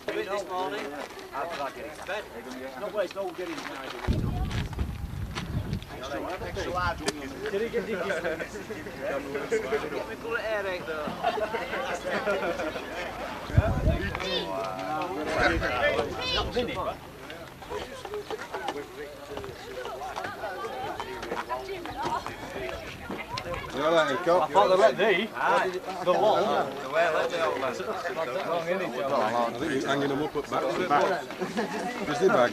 This morning, I've got to get into bed. Not where it's all getting extra large one. Did he get me good earache though? Not vinny. You all right, Nico? I thought they let thee. The what? The way I let the old man. Wrong, innit, Joe? I think he's hanging them up at back. Where's the bag?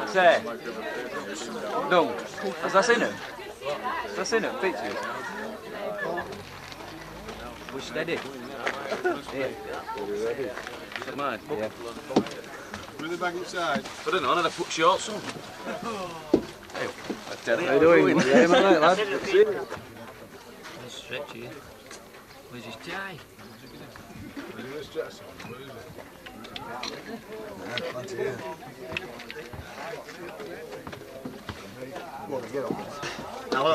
Say. No. Has that seen him? Has that seen him? Pictures? We're steady. Yeah. Mine? Yeah. Put the bag inside. I don't know, I'd have put shorts on. How you doing? Yeah, man, lad. Stretchy. Where's his tie? Plenty here. Hello.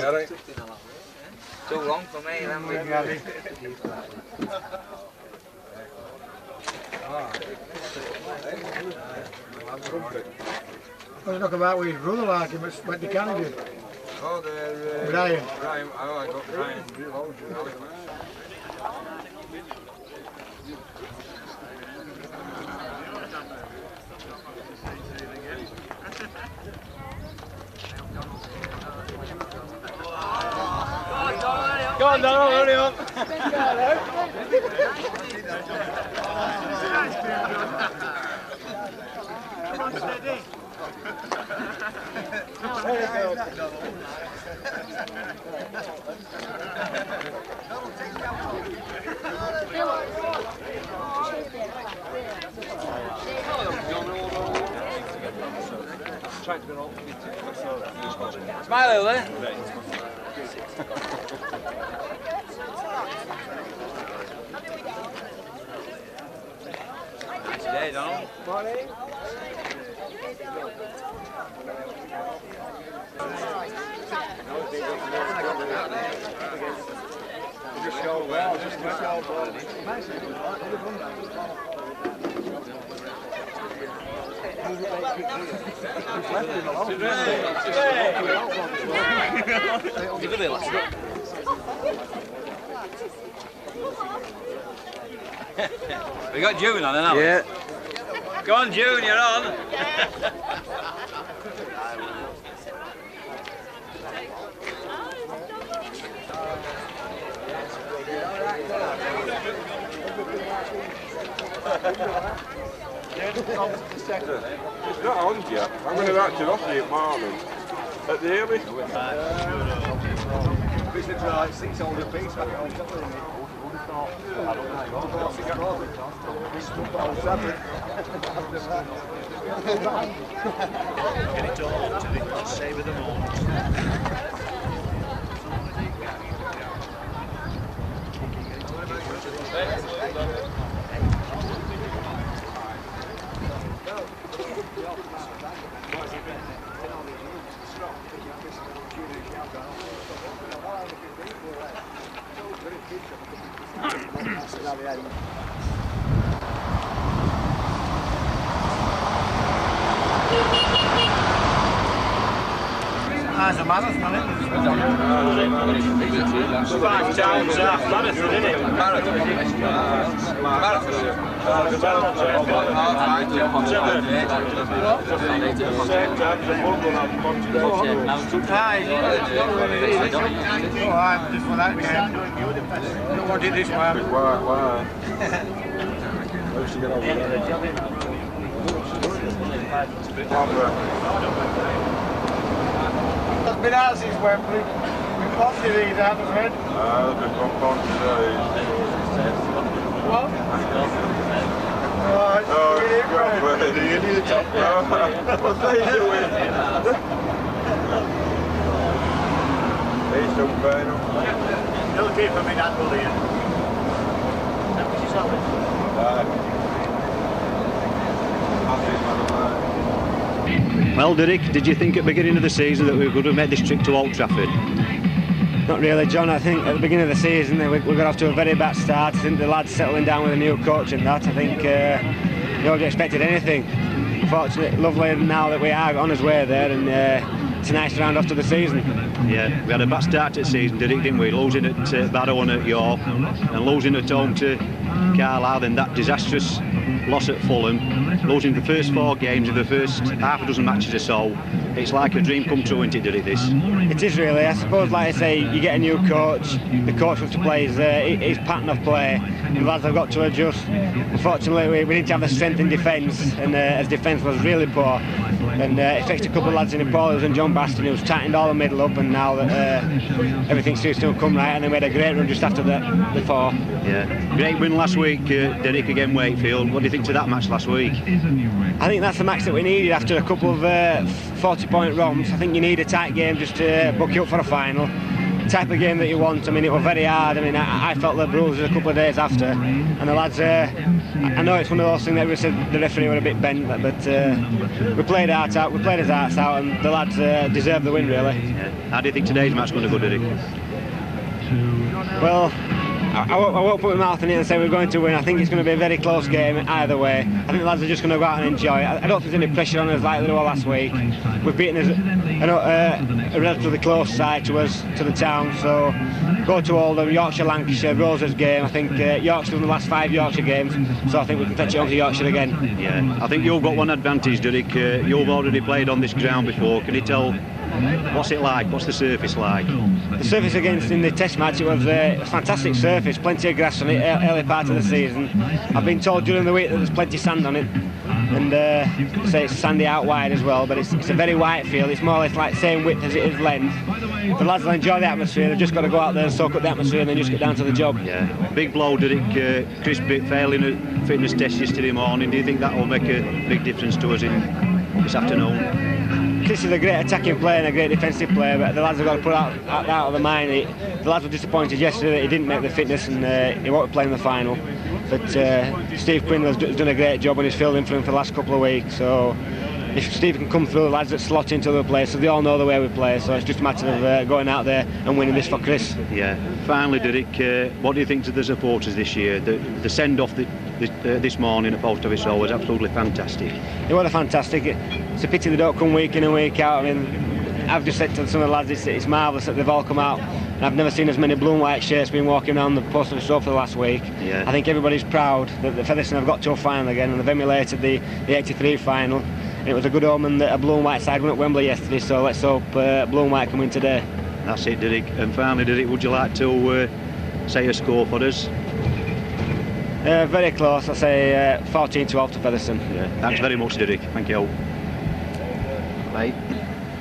Too long for me, then we got it. I was talking about with his brother, like him, what the can do? Oh, they're... Brian. Brian. Oh, I got Brian. Go on, Donald, hurry up. Smile over. Nice day, Donald. Morning. Just show well, just show well. We got June on, haven't we? Yeah. Go on, June, you're on. It's not on yet. I'm going to write it off you at morning. At the early. This is like 6 older piece. I don't know. Get it all to the save of the moment. That's a marathon, isn't it? 5 times half marathon, isn't it? Just for that game. What did this one? Why? Where's she going That's been out since Wembley. We popped it these out of red. I've been on today. What? Right, Oh, God, do you need a top? What's they doing? He's still paying up. He'll keep him in that bullying. Is that what she's having? Aye. Well, Derek, did you think at the beginning of the season that we would have made this trip to Old Trafford? Not really, John. I think at the beginning of the season we got off to a very bad start. I think the lads settling down with a new coach and that. I think nobody expected anything. Fortunately, lovely now that we are on our way there, and it's a nice round off to the season. Yeah, we had a bad start to the season, didn't we? Losing at Barrow and at York, and losing at home to Carlisle, and that disastrous loss at Fulham, losing the first 4 games of the first half a dozen matches or so. It's like a dream come true, isn't it, Derek, this? It is really. I suppose, like I say, you get a new coach, the coach wants to play his pattern of play, and the lads have got to adjust. Unfortunately, we didn't have the strength in defence, and as defence was really poor, and it fixed a couple of lads in the Paul and John Baston, who's tightened all the middle up, and now that everything seems to have come right, and they made a great run just after the 4. Yeah, great win last week, Derek, again Wakefield. What do you think to that match last week? I think that's the match that we needed after a couple of 40-point romps. I think you need a tight game just to book you up for a final. Type of game that you want. I mean, it was very hard. I mean, I felt the bruises a couple of days after, and the lads. I know it's one of those things that we said the referee were a bit bent, but we played our hearts out. We played his hearts out, and the lads deserved the win, really. Yeah. How do you think today's match is going to go, Derek? Well, I won't put my mouth in it and say we're going to win. I think it's going to be a very close game either way. I think the lads are just going to go out and enjoy it. I don't think there's any pressure on us like there was last week. We've beaten a relatively close side to us, to the town, so go to Oldham, Yorkshire, Lancashire, Rose's game. I think Yorkshire won the last 5 Yorkshire games, so I think we can fetch it home to Yorkshire again. Yeah, I think you've got one advantage, Derek. You've already played on this ground before. Can you tell what's it like? What's the surface like? The surface against in the test match, it was a fantastic surface, plenty of grass on it early part of the season. I've been told during the week that there's plenty of sand on it, and say it's sandy out wide as well, but it's a very white field. It's more or less like the same width as it is length. The lads will enjoy the atmosphere. They've just got to go out there and soak up the atmosphere and then just get down to the job. Yeah, big blow, Derek. Chris Bitt failing a fitness test yesterday morning. Do you think that will make a big difference to us in this afternoon? Chris is a great attacking player and a great defensive player, but the lads have got to put out of the mind. The lads were disappointed yesterday that he didn't make the fitness and he won't play in the final. But Steve Quinn has done a great job and he's filled in for him for the last couple of weeks. So if Steve can come through, the lads that slot into the place, so they all know the way we play. So it's just a matter of going out there and winning this for Chris. Yeah. Finally, Derek, what do you think to the supporters this year? The send-off this morning at Post Office Hall was absolutely fantastic. It was fantastic. It's a pity they don't come week in and week out. I mean, I've just said to some of the lads, it's marvellous that they've all come out. And I've never seen as many blue and white shirts being walking around the Post Office Hall for the last week. Yeah. I think everybody's proud that the Featherstone have got to a final again, and they've emulated the 83 final. And it was a good omen that a blue and white side won at Wembley yesterday, so let's hope blue and white can win today. That's it, Derek. And finally, Derek, would you like to say a score for us? Very close. I say 14-12 to Featherstone. Yeah. Thanks very much, Derek. Thank you. Right.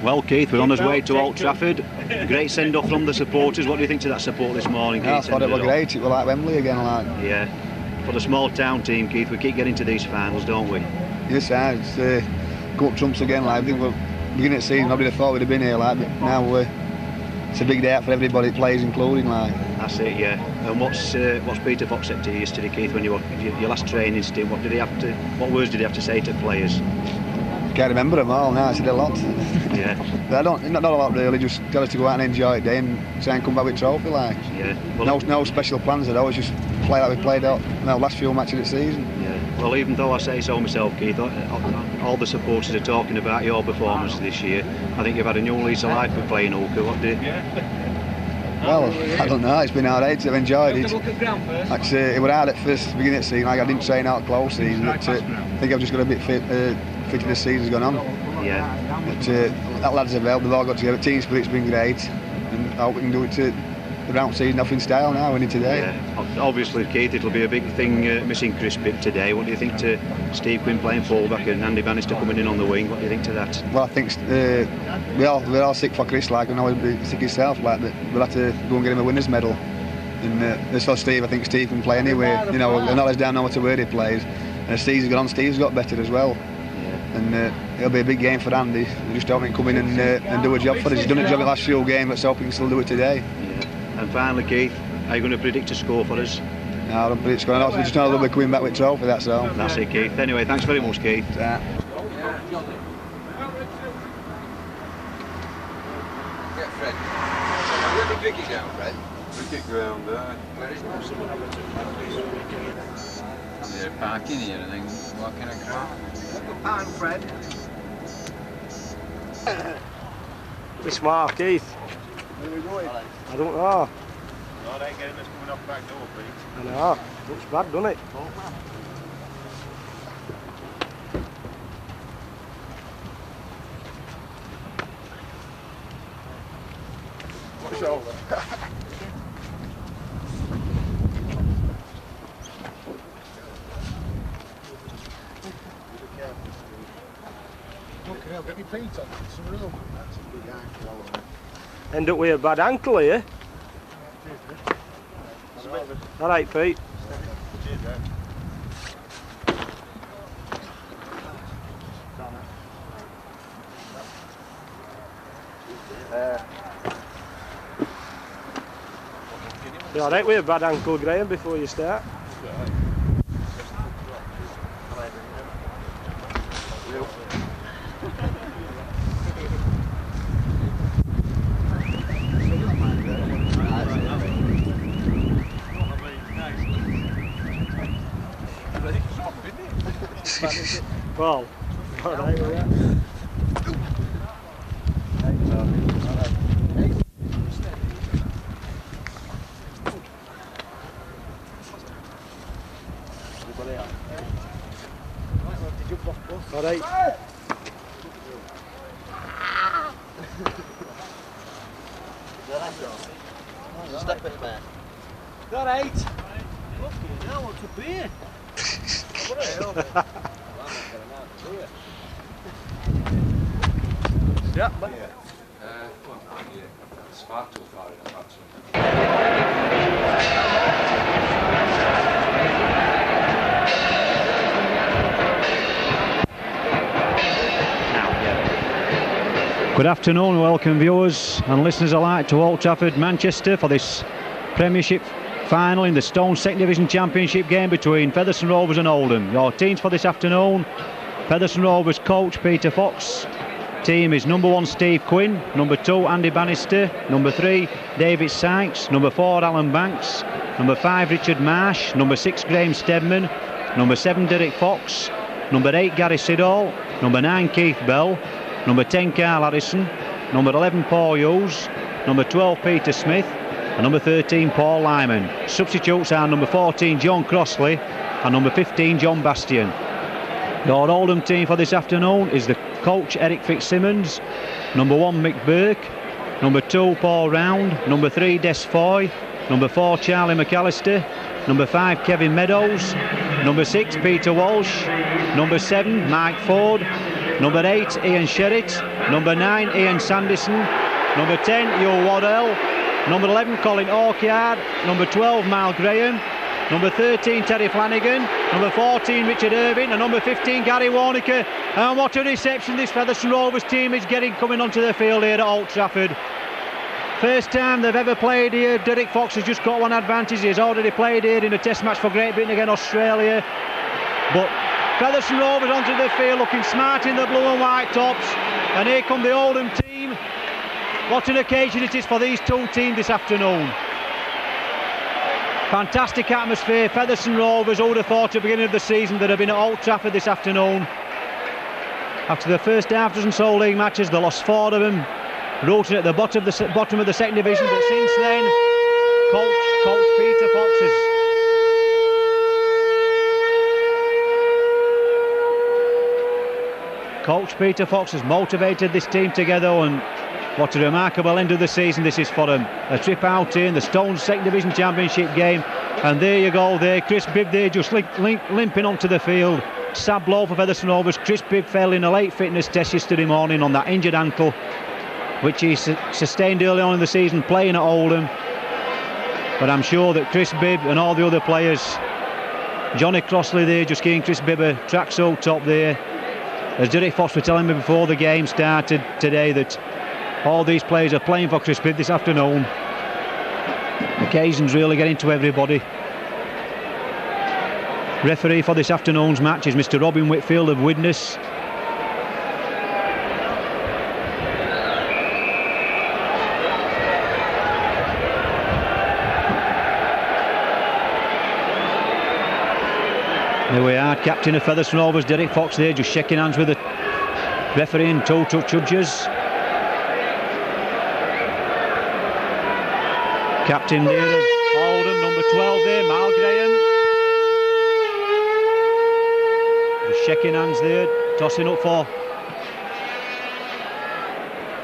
Well, Keith, we're on our way to Old Trafford. Great send-off from the supporters. What do you think to that support this morning, Keith? I thought it was great. It was like Wembley again, like. Yeah. For the small town team, Keith, we keep getting to these finals, don't we? Yes, it's go up trumps again. Like, I think we're beginning of the season, nobody thought we'd have been here, like, but now it's a big day out for everybody that plays, including, like. That's it, yeah. And what's Peter Fox said to you yesterday, Keith, when you were your last training stint? What words did he have to say to players? Can't remember them all now. I said a lot. Yeah. But not a lot really. Just tell us to go out and enjoy it, day and try and come back with a trophy, like. Yeah. Well, no special plans at all. It's just play like we played out last few matches of the season. Yeah. Well, even though I say so myself, Keith, all the supporters are talking about your performance this year. I think you've had a new lease of life with playing hooker. What do you? Well, I don't know. It's been alright. I've enjoyed it. Actually, it was hard at first, beginning of the season. Like, I didn't train out close season. But I think I've just got a bit fitter as season's gone on. Yeah. But that lads have helped. They've all got together. Team spirit's been great, and I hope we can do it to the round season off in style now, winning today. Yeah. Obviously, Keith, it'll be a big thing missing Chris Bitt today. What do you think to Steve Quinn playing fullback and Andy Bannister coming in on the wing? What do you think to that? Well, I think we're all sick for Chris, like, and I would be sick himself, like, but we'll have to go and get him a winner's medal. And as for Steve, I think Steve can play anyway. You know, the knowledge down no matter where he plays. And as season's gone on, Steve's got better as well. And it'll be a big game for Andy. We just hope he can come in and do a job for us. He's done a job in the last few games. Let's hope he can still do it today. Yeah. And finally, Keith, are you going to predict a score for us? No, I don't predict a score. We just know they'll be coming back with a trophy, that's all. That's it, Keith. Anyway, thanks very much, Keith. Fred. Where's the cricket ground, Fred? Cricket ground there. Where is it? They're parking here and then walking across. Pan, Fred. Be smart, Keith. Where are we going? I don't know. No, they ain't getting us coming off back door, Pete. I know. Looks bad, doesn't it? Watch over. Okay, I'll get your feet on. Some real. That's a big ankle. End up with a bad ankle here. All right, Pete. You all right with a bad ankle, Graham, before you start? Well, all right with that. All right. Step it, man. All right. Okay, now what's up here? Yeah. It's far too far in the Good afternoon, welcome viewers and listeners alike to Old Trafford, Manchester for this Premiership final in the Stone Second Division Championship game between Featherstone Rovers and Oldham. Your teams for this afternoon: Featherstone Rovers coach Peter Fox. Team is number 1 Steve Quinn, number 2 Andy Bannister, number 3 David Sykes, number 4 Alan Banks, number 5 Richard Marsh, number 6 Graham Stedman, number 7 Derek Fox, number 8 Gary Siddall, number 9 Keith Bell, number 10 Carl Harrison, number 11 Paul Hughes, number 12 Peter Smith and number 13 Paul Lyman. Substitutes are number 14 John Crossley and number 15 John Bastian. Your Oldham team for this afternoon is the coach Eric Fitzsimmons, number 1 Mick Burke, number 2 Paul Round, number 3 Des Foy, number 4 Charlie McAllister, number 5 Kevin Meadows, number 6 Peter Walsh, number 7 Mike Ford, number 8 Ian Sherritt, number 9 Ian Sanderson, number 10 Hugh Waddell, number 11 Colin Orchard, number 12 Mal Graham, number 13 Terry Flanagan, number 14 Richard Irving and number 15 Gary Warnaker. And what a reception this Featherstone Rovers team is getting coming onto the field here at Old Trafford. First time they've ever played here. Derek Fox has just got one advantage. He has already played here in a test match for Great Britain against Australia. But Featherstone Rovers onto the field looking smart in the blue and white tops. And here come the Oldham team. What an occasion it is for these two teams this afternoon. Fantastic atmosphere. Featherstone Rovers, who would have thought at the beginning of the season that have been at Old Trafford this afternoon. After the first half dozen so league matches, they lost 4 of them, rooted at the bottom of the second division. But since then, Coach Peter Fox has motivated this team together, and what a remarkable end of the season this is for them. A trip out in the Stone Second Division Championship game, and there you go there, Chris Bibb there just limping onto the field. Sad blow for Featherstone Rovers. Chris Bibb fell in a late fitness test yesterday morning on that injured ankle, which he sustained early on in the season playing at Oldham. But I'm sure that Chris Bibb and all the other players, Johnny Crossley there just giving Chris Bibb a tracksuit top there, as Derek Fox was telling me before the game started today, that all these players are playing for Chris Bibb this afternoon. Occasions really getting to everybody. Referee for this afternoon's match is Mr. Robin Whitfield of Widnes. Here we are, captain of Featherstone Rovers, Derek Fox there, just shaking hands with the referee and two judges. Captain there of Oldham, number 12 there, Mal Graham. Just shaking hands there, tossing up for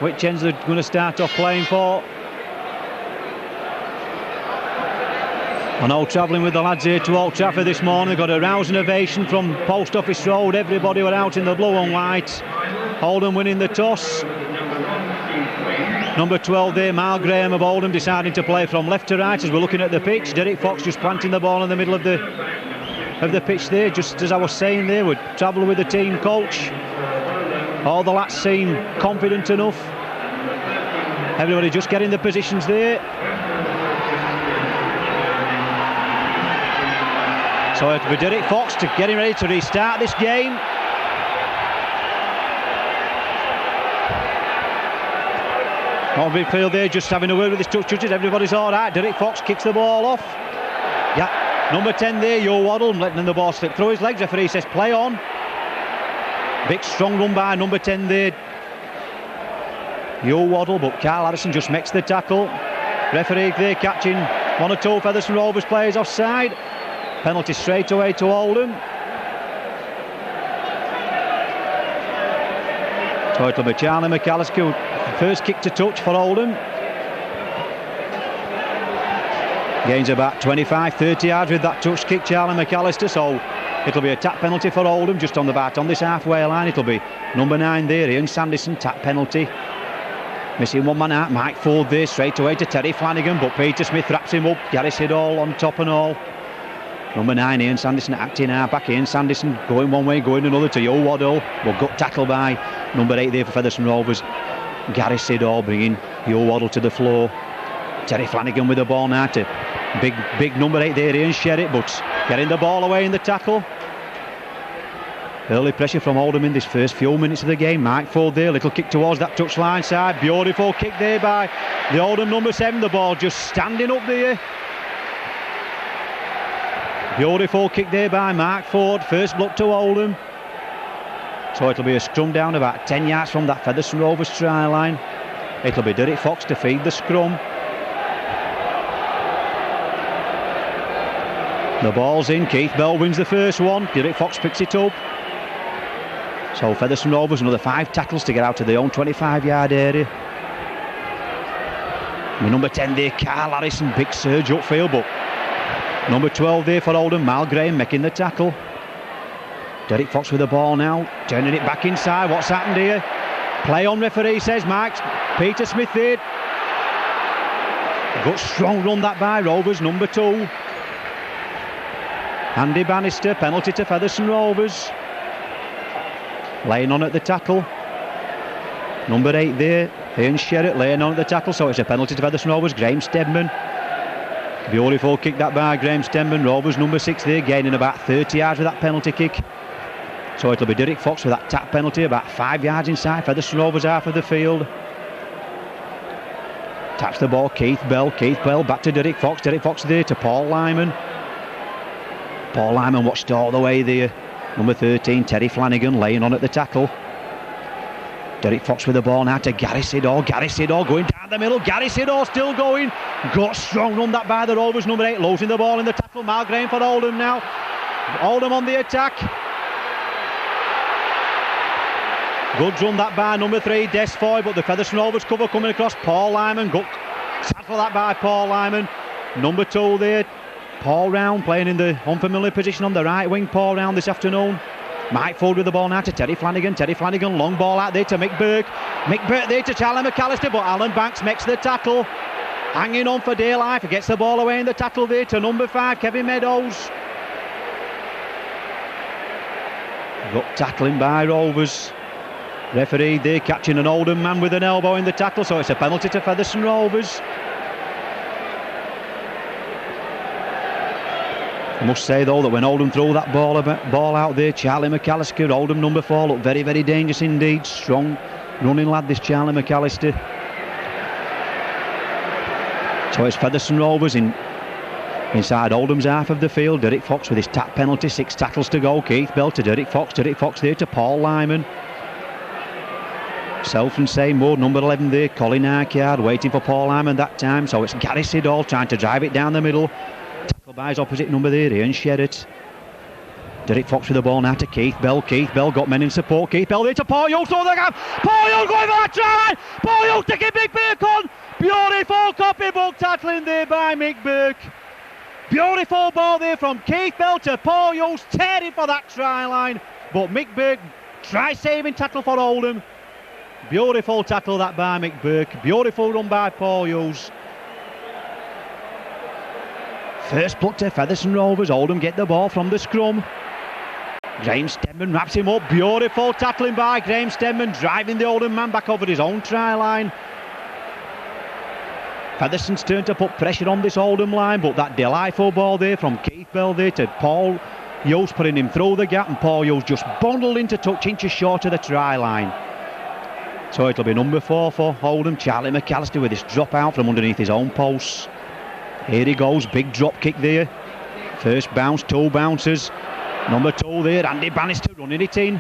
which ends they're going to start off playing for. I know travelling with the lads here to Old Trafford this morning, got a rousing ovation from Post Office Road. Everybody were out in the blue and white. Oldham winning the toss. Number 12 there, Mal Graham of Oldham, deciding to play from left to right as we're looking at the pitch. Derek Fox just planting the ball in the middle of the pitch there, just as I was saying there, we're travelling with the team coach. All the lads seem confident enough. Everybody just getting the positions there. So it'll be Derek Fox to getting ready to restart this game. On midfield there, just having a word with his touch judges. Everybody's all right. Derek Fox kicks the ball off. Yeah, number 10 there, Yo Waddle, letting the ball slip through his legs. Referee says play on. Big strong run by number 10 there, Yo Waddle, but Carl Harrison just makes the tackle. Referee there catching one or two Featherstone Rovers players offside. Penalty straight away to Oldham. So it'll be Charlie McAllister, first kick to touch for Oldham. Gains about 25-30 yards with that touch kick, Charlie McAllister. So it'll be a tap penalty for Oldham just on the bat on this halfway line. It'll be number 9 there, Ian Sanderson, tap penalty. Missing one man out, Mike Ford there, straight away to Terry Flanagan, but Peter Smith wraps him up. Gary Siddall on top and all. Number 9, Ian Sanderson acting out, back Ian Sanderson, going one way, going another to Yo Waddle. Well, gut tackle by number 8 there for Featherstone Rovers. Gary Siddall bringing Yo Waddle to the floor. Terry Flanagan with the ball now to big number 8 there, Ian Sherritt, but getting the ball away in the tackle. Early pressure from Oldham in this first few minutes of the game. Mike Ford there, little kick towards that touchline side. Beautiful kick there by the Oldham number 7. The ball just standing up there. Beautiful kick there by Mark Ford. First block to Oldham. So it'll be a scrum down about 10 yards from that Featherstone Rovers try line. It'll be Derek Fox to feed the scrum. The ball's in. Keith Bell wins the first one. Derek Fox picks it up. So Featherstone Rovers another 5 tackles to get out of their own 25-yard area. With number 10 there, Carl Harrison, big surge upfield, but number 12 there for Oldham, Mal Graham making the tackle. Derek Fox with the ball now, turning it back inside. What's happened here? Play on, referee says. Mike Peter Smith there. Good strong run that by Rovers, number 2. Andy Bannister, penalty to Featherstone Rovers. Laying on at the tackle. Number 8 there, Ian Sherritt laying on at the tackle, so it's a penalty to Featherstone Rovers. Graham Stedman. Beautiful kick that by Graham Stedman. Rovers number 6 there, gaining about 30 yards with that penalty kick. So it'll be Derek Fox with that tap penalty, about 5 yards inside Featherstone Rovers half of the field. Taps the ball, Keith Bell back to Derek Fox. Derek Fox there to Paul Lyman. Paul Lyman watched all the way there. Number 13, Terry Flanagan laying on at the tackle. Derek Fox with the ball now to Gary Siddall. Gary Siddall going down the middle. Gary Siddall still going. Got strong run that by the Rovers. Number 8 losing the ball in the tackle. Mal Graham for Oldham now. Oldham on the attack. Good run that by number 3, Desfoy, but the Featherstone Rovers cover coming across. Paul Lyman. Good tackle that by Paul Lyman. Number 2 there, Paul Round, playing in the unfamiliar position on the right wing. Paul Round this afternoon. Mike Ford with the ball now to Terry Flanagan. Terry Flanagan, long ball out there to Mick Burke. Mick Burke there to Charlie McAllister, but Alan Banks makes the tackle. Hanging on for dear life. Gets the ball away in the tackle there to number 5, Kevin Meadows. Good tackling by Rovers. Referee there catching an Oldham man with an elbow in the tackle, so it's a penalty to Featherstone Rovers. I must say though that when Oldham threw that ball out there, Charlie McAllister, Oldham number 4, looked very, very dangerous indeed. Strong running lad, this Charlie McAllister. So it's Featherstone Rovers in Inside Oldham's half of the field, Derek Fox with his tap penalty, 6 tackles to go. Keith Bell to Derek Fox there to Paul Lyman. Self and same mode, number 11 there, Colin Arcard, waiting for Paul Lyman that time, so it's Gary Siddall trying to drive it down the middle. Tackle by his opposite number there, Ian Sherratt. Derek Fox with the ball now to Keith Bell. Keith Bell got men in support. Keith Bell there to Paul Hughes through the gap. Paul Hughes going for that try. Paul Hughes taking Mick Burke on. Beautiful copybook tackling there by Mick Burke. Beautiful ball there from Keith Bell to Paul Hughes, tearing for that try line. But Mick Burke try saving tackle for Oldham. Beautiful tackle that by Mick Burke. Beautiful run by Paul Hughes. First pluck to Featherstone Rovers. Oldham get the ball from the scrum. Graham Stedman wraps him up. Beautiful tackling by Graham Stedman, driving the Oldham man back over his own try line. Featherstone's turn to put pressure on this Oldham line, but that delightful ball there from Keith Bell there to Paul Hughes, putting him through the gap, and Paul Hughes just bundled into touch, inches short of the try line. So it'll be number 4 for Oldham, Charlie McAllister, with this drop out from underneath his own posts. Here he goes, big drop kick there. First bounce, 2 bounces. Number 2 there, Andy Bannister running it in.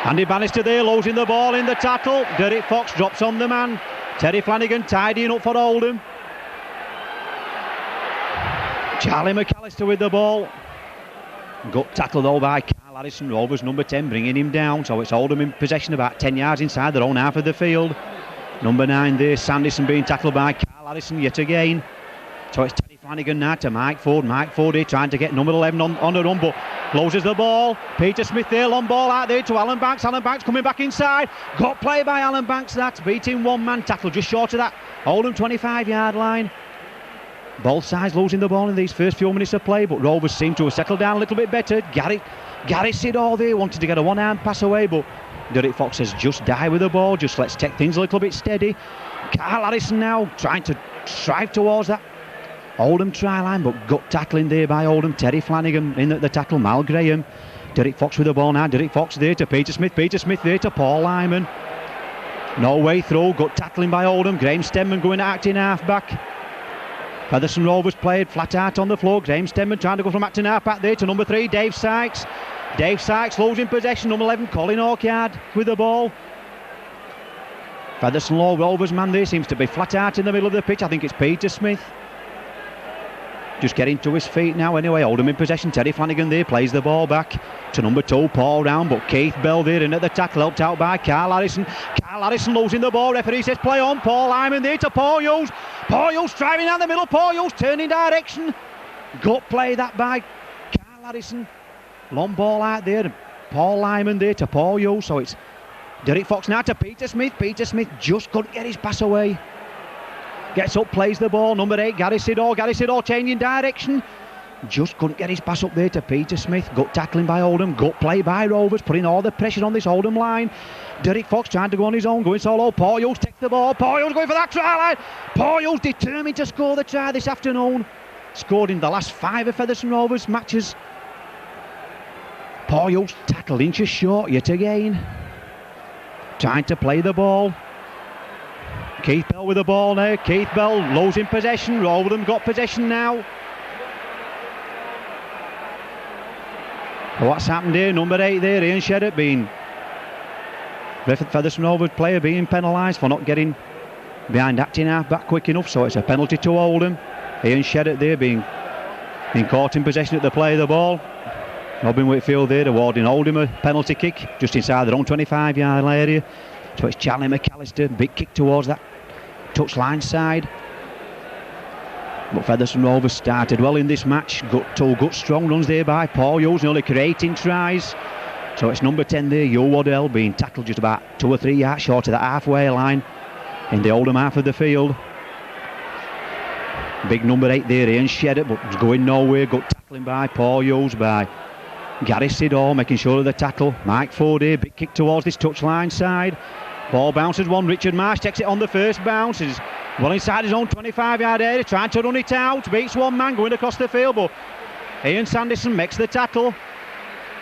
Andy Bannister there, losing the ball in the tackle. Derek Fox drops on the man. Terry Flanagan tidying up for Oldham. Charlie McAllister with the ball. Gut tackle though by Carl Harrison, Rovers number 10, bringing him down. So it's Oldham in possession about 10 yards inside their own half of the field. Number 9 there, Sanderson being tackled by Carl Harrison yet again. So it's Terry Flanagan now to Mike Ford. Mike Ford here trying to get number 11 on the run, but loses the ball. Peter Smith there, long ball out there to Alan Banks. Alan Banks coming back inside. Got play by Alan Banks. That's beating one-man tackle just short of that Oldham 25-yard line. Both sides losing the ball in these first few minutes of play, but Rovers seem to have settled down a little bit better. Gary Siddall there wanted to get a one-arm pass away, but Derek Fox says just die with the ball, just let's take things a little bit steady. Carl Harrison now trying to strive towards that Oldham try line, but gut tackling there by Oldham. Terry Flanagan in at the tackle, Mal Graham. Derek Fox with the ball now. Derek Fox there to Peter Smith. Peter Smith there to Paul Lyman. No way through. Gut tackling by Oldham. Graham Stedman going acting half back. Featherstone Rovers played flat out on the floor. Graham Stedman trying to go from acting half back there to number 3, Dave Sykes. Dave Sykes losing possession. Number 11, Colin Orchard with the ball. Featherstone Rovers man there seems to be flat out in the middle of the pitch. I think it's Peter Smith. Just getting to his feet now anyway. Oldham in possession. Terry Flanagan there plays the ball back to number 2, Paul Round, but Keith Bell there in at the tackle, helped out by Carl Harrison. Carl Harrison losing the ball. Referee says play on. Paul Lyman there to Paul Hughes. Paul Hughes driving down the middle. Paul Hughes turning direction. Gut play that by Carl Harrison. Long ball out there. Paul Lyman there to Paul Hughes. So it's Derek Fox now to Peter Smith. Peter Smith just couldn't get his pass away. Gets up, plays the ball. Number 8, Gary Siddall. Gary Siddall changing direction. Just couldn't get his pass up there to Peter Smith. Gut tackling by Oldham. Gut play by Rovers, putting all the pressure on this Oldham line. Derek Fox trying to go on his own, going solo. Paul Hughes takes the ball. Paul Hughes going for that try line. Paul Hughes determined to score the try this afternoon. Scored in the last 5 of Featherstone Rovers matches. Paul Hughes tackled inches short yet again. Trying to play the ball. Keith Bell with the ball now. Keith Bell losing possession. Oldham got possession now. What's happened here? Number 8 there, Ian Sherratt being Featherstone Rovers player being penalised for not getting behind acting half back quick enough, so it's a penalty to Oldham. Ian Sherratt there being caught in possession at the play of the ball. Robin Whitfield there awarding Oldham a penalty kick just inside their own 25-yard area. So it's Charlie McAllister, big kick towards that touchline side. But Featherstone Rovers started well in this match. Two good strong runs there by Paul Hughes, nearly creating tries. So it's number 10 there, Hugh Waddell, being tackled just about 2 or 3 yards short of the halfway line in the Oldham half of the field. Big number 8 there, Ian Sherratt, but it's going nowhere. Good tackling by Paul Hughes, by Gary Siddall, making sure of the tackle. Mike Ford here, big kick towards this touchline side. Ball bounces one. Richard Marsh takes it on the first bounce. Is well inside his own 25-yard area, trying to run it out. Beats one man going across the field, but Ian Sanderson makes the tackle.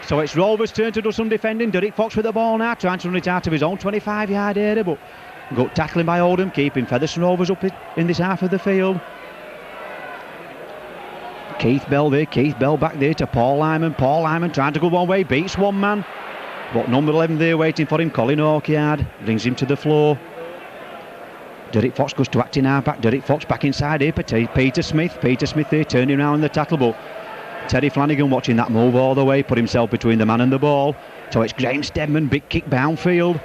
So it's Rovers' turn to do some defending. Derek Fox with the ball now, trying to run it out of his own 25-yard area, but good tackling by Oldham, keeping Featherstone Rovers up in this half of the field. Keith Bell there, Keith Bell back there to Paul Lyman. Paul Lyman trying to go one way, beats one man. But number 11 there waiting for him, Colin Orchard, brings him to the floor. Derek Fox goes to acting half-back. Derek Fox back inside here, Peter Smith. Peter Smith there turning around in the tackle, but Terry Flanagan watching that move all the way, put himself between the man and the ball. So it's Graham Stedman, big kick downfield.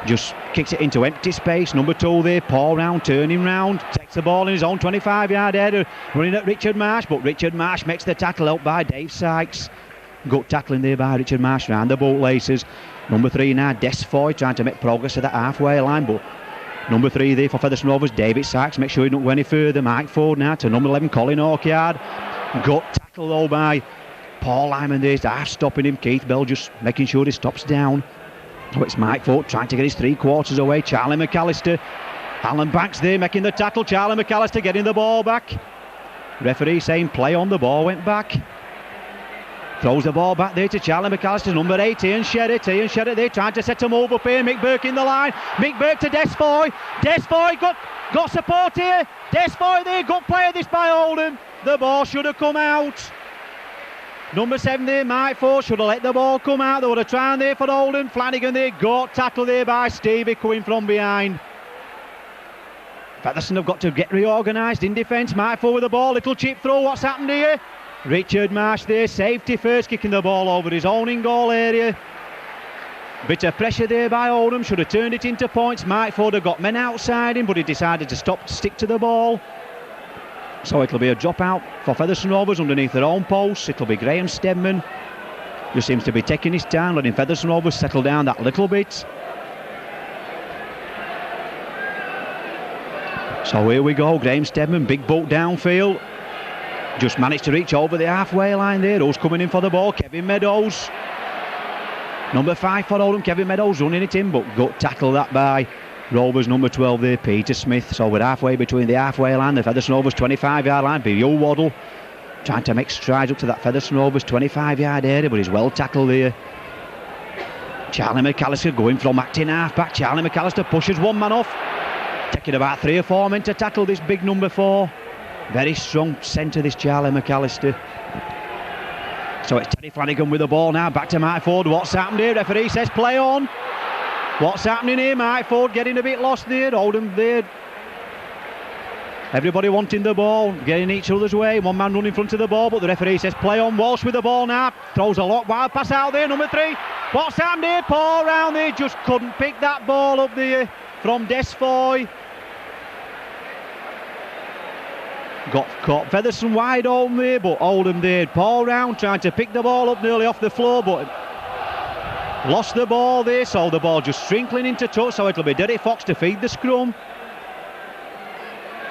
Just kicks it into empty space. Number 2 there, Paul Round turning round. Takes the ball in his own 25-yard area, running at Richard Marsh, but Richard Marsh makes the tackle out by Dave Sykes. Good tackling there by Richard Marsh round the bootlaces. Number 3 now, Des Foy, trying to make progress at that halfway line, but number 3 there for Featherstone Rovers, David Sykes, make sure he don't go any further. Mike Ford now to number 11, Colin Orchard. Good tackle though by Paul Lyman there, half stopping him. Keith Bell just making sure he stops down. So it's Mike Ford trying to get his 3/4 away. Charlie McAllister, Alan Banks there making the tackle. Charlie McAllister getting the ball back. Referee saying play on, the ball went back. Throws the ball back there to Charlie McAllister, number 8, Ian Sherritt. Ian Sherritt there trying to set a move up here. Mick Burke in the line. Mick Burke to Des Foy. Des Foy got support here. Des Foy there, good play this by Oldham. The ball should have come out. Number 7 there, Mike Ford, should have let the ball come out. They would have tried there for Oldham. Flanagan there, got tackle there by Stevie coming from behind. Featherstone have got to get reorganised in defence. Mike Ford with the ball, little chip throw. What's happened here? Richard Marsh there, safety first, kicking the ball over his own in-goal area. Bit of pressure there by Oldham, should have turned it into points. Mike Ford have got men outside him, but he decided to stick to the ball. So it'll be a drop out for Featherstone Rovers underneath their own posts. It'll be Graham Stedman. Just seems to be taking his time, letting Featherstone Rovers settle down that little bit. So here we go, Graham Stedman, big boot downfield. Just managed to reach over the halfway line there. Who's coming in for the ball? Kevin Meadows. Number 5 for Oldham, Kevin Meadows running it in, but gut tackle that by Rovers number 12 there, Peter Smith. So we're halfway between the halfway line, the Featherstone Rovers 25-yard line. Bill Waddle trying to make strides up to that Featherstone Rovers 25-yard area, but he's well tackled there. Charlie McAllister going from acting half-back. Charlie McAllister pushes one man off, taking about 3 or 4 men to tackle this big number 4. Very strong centre, this Charlie McAllister. So it's Terry Flanagan with the ball now. Back to Mike Ford. What's happened here? Referee says play on. What's happening here? Mike Ford getting a bit lost there. Oldham there. Everybody wanting the ball, getting each other's way. One man running in front of the ball, but the referee says play on. Walsh with the ball now. Throws a lot. Wild pass out there. Number 3. What's happened here? Paul round there. Just couldn't pick that ball up there from Des Foy. Got caught Featherstone wide open there, but Oldham there. Paul Round trying to pick the ball up nearly off the floor, but lost the ball there, so the ball just trickling into touch, so it'll be Derek Fox to feed the scrum.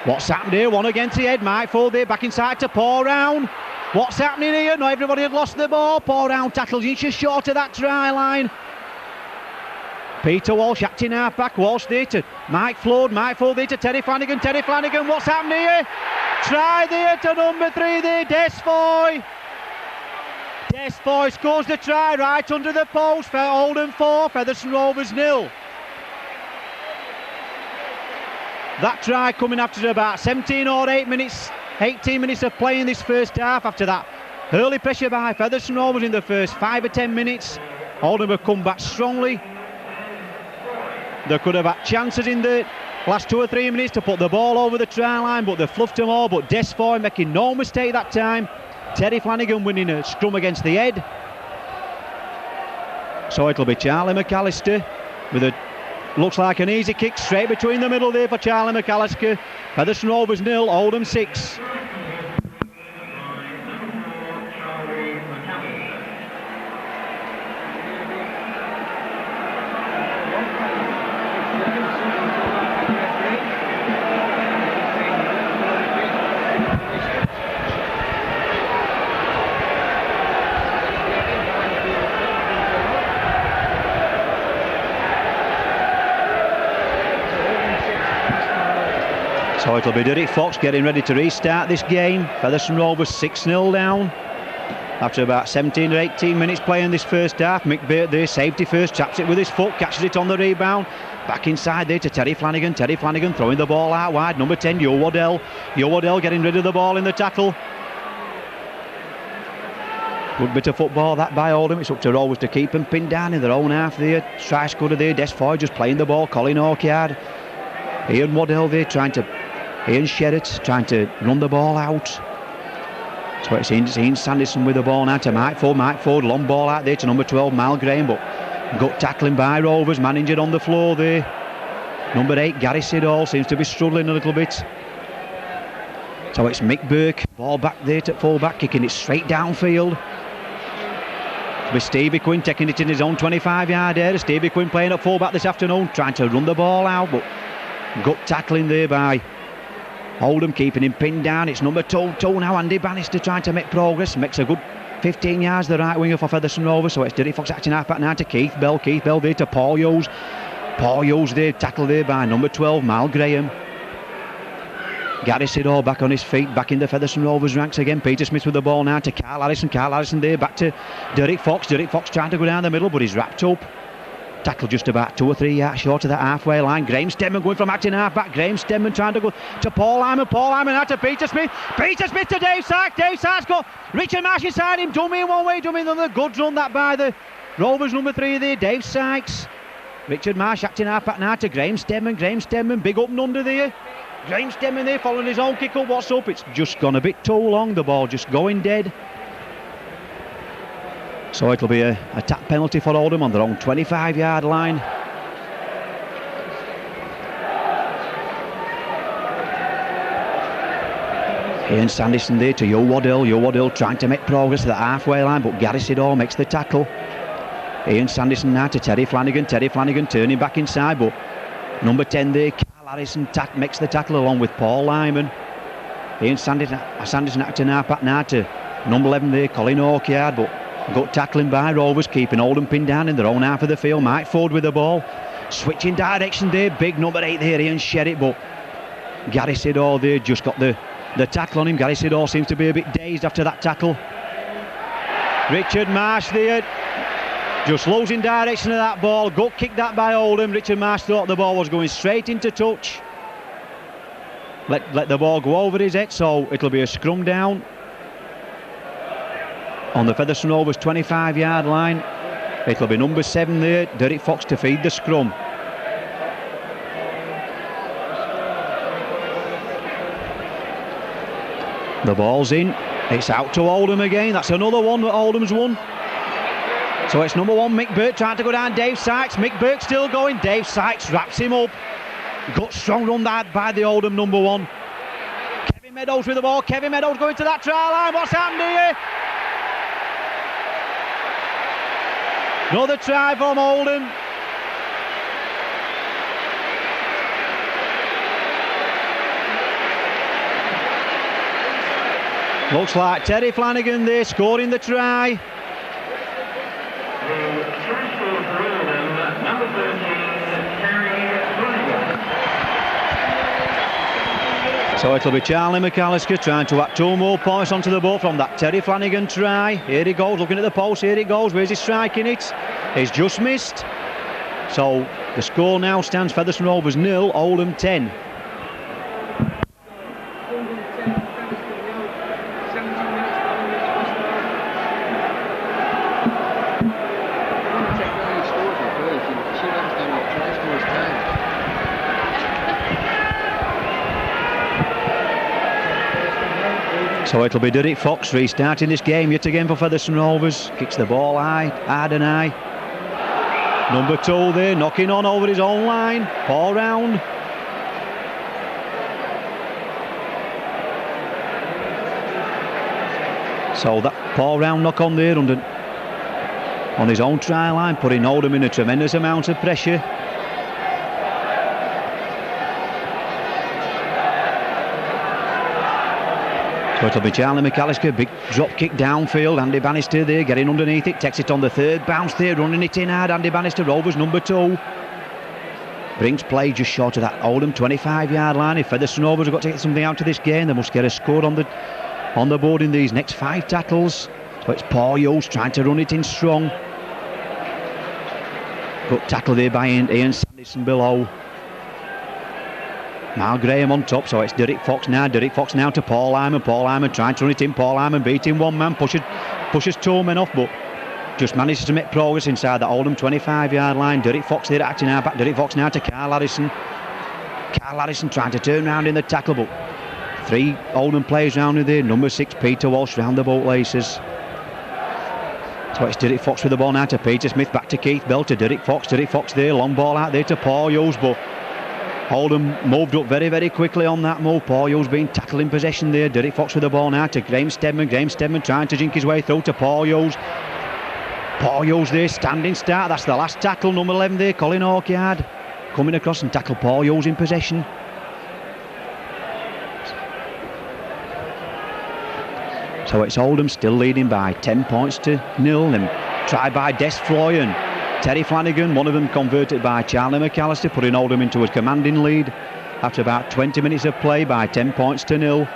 What's happened here? One against the head. Mike Ford there, back inside to Paul Round. What's happening here? No, everybody had lost the ball. Paul Round tackles inches short of that try line. Peter Walsh acting half back. Walsh there to Mike Ford there to Terry Flanagan. Terry Flanagan, what's happened here? Try there to number 3 there, Des Foy. Des Foy scores the try right under the post for Oldham 4, Featherstone Rovers 0. That try coming after about 17 or 18 minutes of play in this first half. After that early pressure by Featherstone Rovers in the first 5 or 10 minutes, Oldham have come back strongly. They could have had chances in the last 2 or 3 minutes to put the ball over the try line, but they fluffed them all. But Des Foy making no mistake that time. Terry Flanagan winning a scrum against the head. So it'll be Charlie McAllister with a looks like an easy kick straight between the middle there for Charlie McAllister. Featherstone Rovers 0, Oldham 6. So it'll be Derek Fox getting ready to restart this game. Featherstone Rovers 6-0 down after about 17 or 18 minutes playing this first half. Mick Burt there, safety first, traps it with his foot, catches it on the rebound. Back inside there to Terry Flanagan. Terry Flanagan throwing the ball out wide. Number 10, Yo Waddell. Yo Waddell getting rid of the ball in the tackle. Good bit of football that by Oldham. It's up to Rovers to keep them pinned down in their own half there. Try scudder there. Desfoy just playing the ball. Colin Orchard. Ian Waddell there trying to... Ian Sherritt trying to run the ball out. So it's Ian Sanderson with the ball now to Mike Ford. Mike Ford, long ball out there to number 12, Mal Graham, but gut tackling by Rovers. Man injured on the floor there. Number 8, Gary Siddall, seems to be struggling a little bit. So it's Mick Burke, ball back there to full back, kicking it straight downfield. With Stevie Quinn taking it in his own 25-yard area. Stevie Quinn playing at full back this afternoon, trying to run the ball out, but gut tackling there by Oldham, keeping him pinned down. It's number 2 now, Andy Bannister trying to make progress. Makes a good 15 yards the right winger for Featherstone Rovers. So it's Derek Fox acting half back now to Keith Bell. Keith Bell there to Paul Hughes. Paul Hughes there, tackled there by number 12, Mal Graham. Gary Siddall back on his feet, back in the Featherstone Rovers ranks again. Peter Smith with the ball now to Carl Harrison. Carl Harrison there, back to Derek Fox. Derek Fox trying to go down the middle, but he's wrapped up. Tackle just about 2 or 3 yards short of that halfway line. Graham Stedman going from acting half back. Graham Stedman trying to go to Paul Hyman. Paul Hyman out to Peter Smith. Peter Smith to Dave Sykes. Dave Sykes got Richard Marsh inside him. Dummy in one way, dummy in the other. Good run that by the Rovers number 3 there, Dave Sykes. Richard Marsh acting half back now to Graham Stedman. Graham Stedman big up and under there. Graham Stedman there following his own kick up. What's up? It's just gone a bit too long. The ball just going dead. So it'll be a tap penalty for Oldham on their own 25-yard line. Ian Sanderson there to Joe Waddell. Joe Waddell trying to make progress to the halfway line, but Gary Siddall makes the tackle. Ian Sanderson now to Terry Flanagan. Terry Flanagan turning back inside, but number 10 there, Carl Harrison makes the tackle along with Paul Lyman. Ian Sanderson acting half back now to number 11 there, Colin Orchard, but gut tackling by Rovers, keeping Oldham pinned down in their own half of the field. Mike Ford with the ball, switching direction there, big number 8 there, Ian Sherritt, but Gary Siddall there just got the tackle on him. Gary Siddall seems to be a bit dazed after that tackle. Richard Marsh there, just losing direction of that ball. Gut kicked that by Oldham. Richard Marsh thought the ball was going straight into touch. Let the ball go over his head, so it'll be a scrum down on the Featherstone Rovers 25-yard line. It'll be number 7 there, Derek Fox, to feed the scrum. The ball's in. It's out to Oldham again. That's another one that Oldham's won. So it's number 1, Mick Burke trying to go down Dave Sykes. Mick Burke still going. Dave Sykes wraps him up. Got strong run that by the Oldham number 1. Kevin Meadows with the ball. Kevin Meadows going to that try line. What's happened here? Another try from Oldham. Looks like Terry Flanagan there scoring the try. So it'll be Charlie McAllister trying to add 2 more points onto the board from that Terry Flanagan try. Here he goes, looking at the post, here he goes, where's he striking it? He's just missed. So the score now stands Featherstone Rovers 0, Oldham 10. So it'll be Derek Fox restarting this game yet again for Featherstone Rovers. Kicks the ball hard and high. Number 2 there, knocking on over his own line. Paul Round. So that Paul Round knock on there on his own try line, putting Oldham in a tremendous amount of pressure. So it'll be Charlie McAllister, big drop kick downfield. Andy Bannister there, getting underneath it, takes it on the 3rd bounce there, running it in hard. Andy Bannister, Rovers number 2. Brings play just short of that Oldham 25-yard line. If Featherstone Rovers have got to get something out of this game, they must get a score on the board in these next 5 tackles. So it's Paul Hughes trying to run it in strong. Good tackle there by Ian Sanderson below. Mal Graham on top, so it's Derek Fox now. Derek Fox now to Paul Hyman. Paul Hyman trying to run it in. Paul Hyman beating one man, pushes 2 men off, but just manages to make progress inside the Oldham 25-yard line. Derek Fox there acting now back. Derek Fox now to Carl Harrison. Carl Harrison trying to turn round in the tackle, but 3 Oldham players round there. Number 6 Peter Walsh round the bootlaces. So it's Derek Fox with the ball now to Peter Smith, back to Keith Bell to Derek Fox. Derek Fox there, long ball out there to Paul Hughes, but Oldham moved up very, very quickly on that move. Paul Hughes being tackled in possession there. Derek Fox with the ball now to Graham Stedman. Graham Stedman trying to jink his way through to Paul Hughes. Paul Hughes there, standing start. That's the last tackle. Number 11 there, Colin Hawkyard, coming across and tackle Paul Hughes in possession. So it's Oldham still leading by 10 points to 0. And tried by Des Floy and Terry Flanagan, one of them converted by Charlie McAllister, putting Oldham into a commanding lead after about 20 minutes of play by 10 points to 0.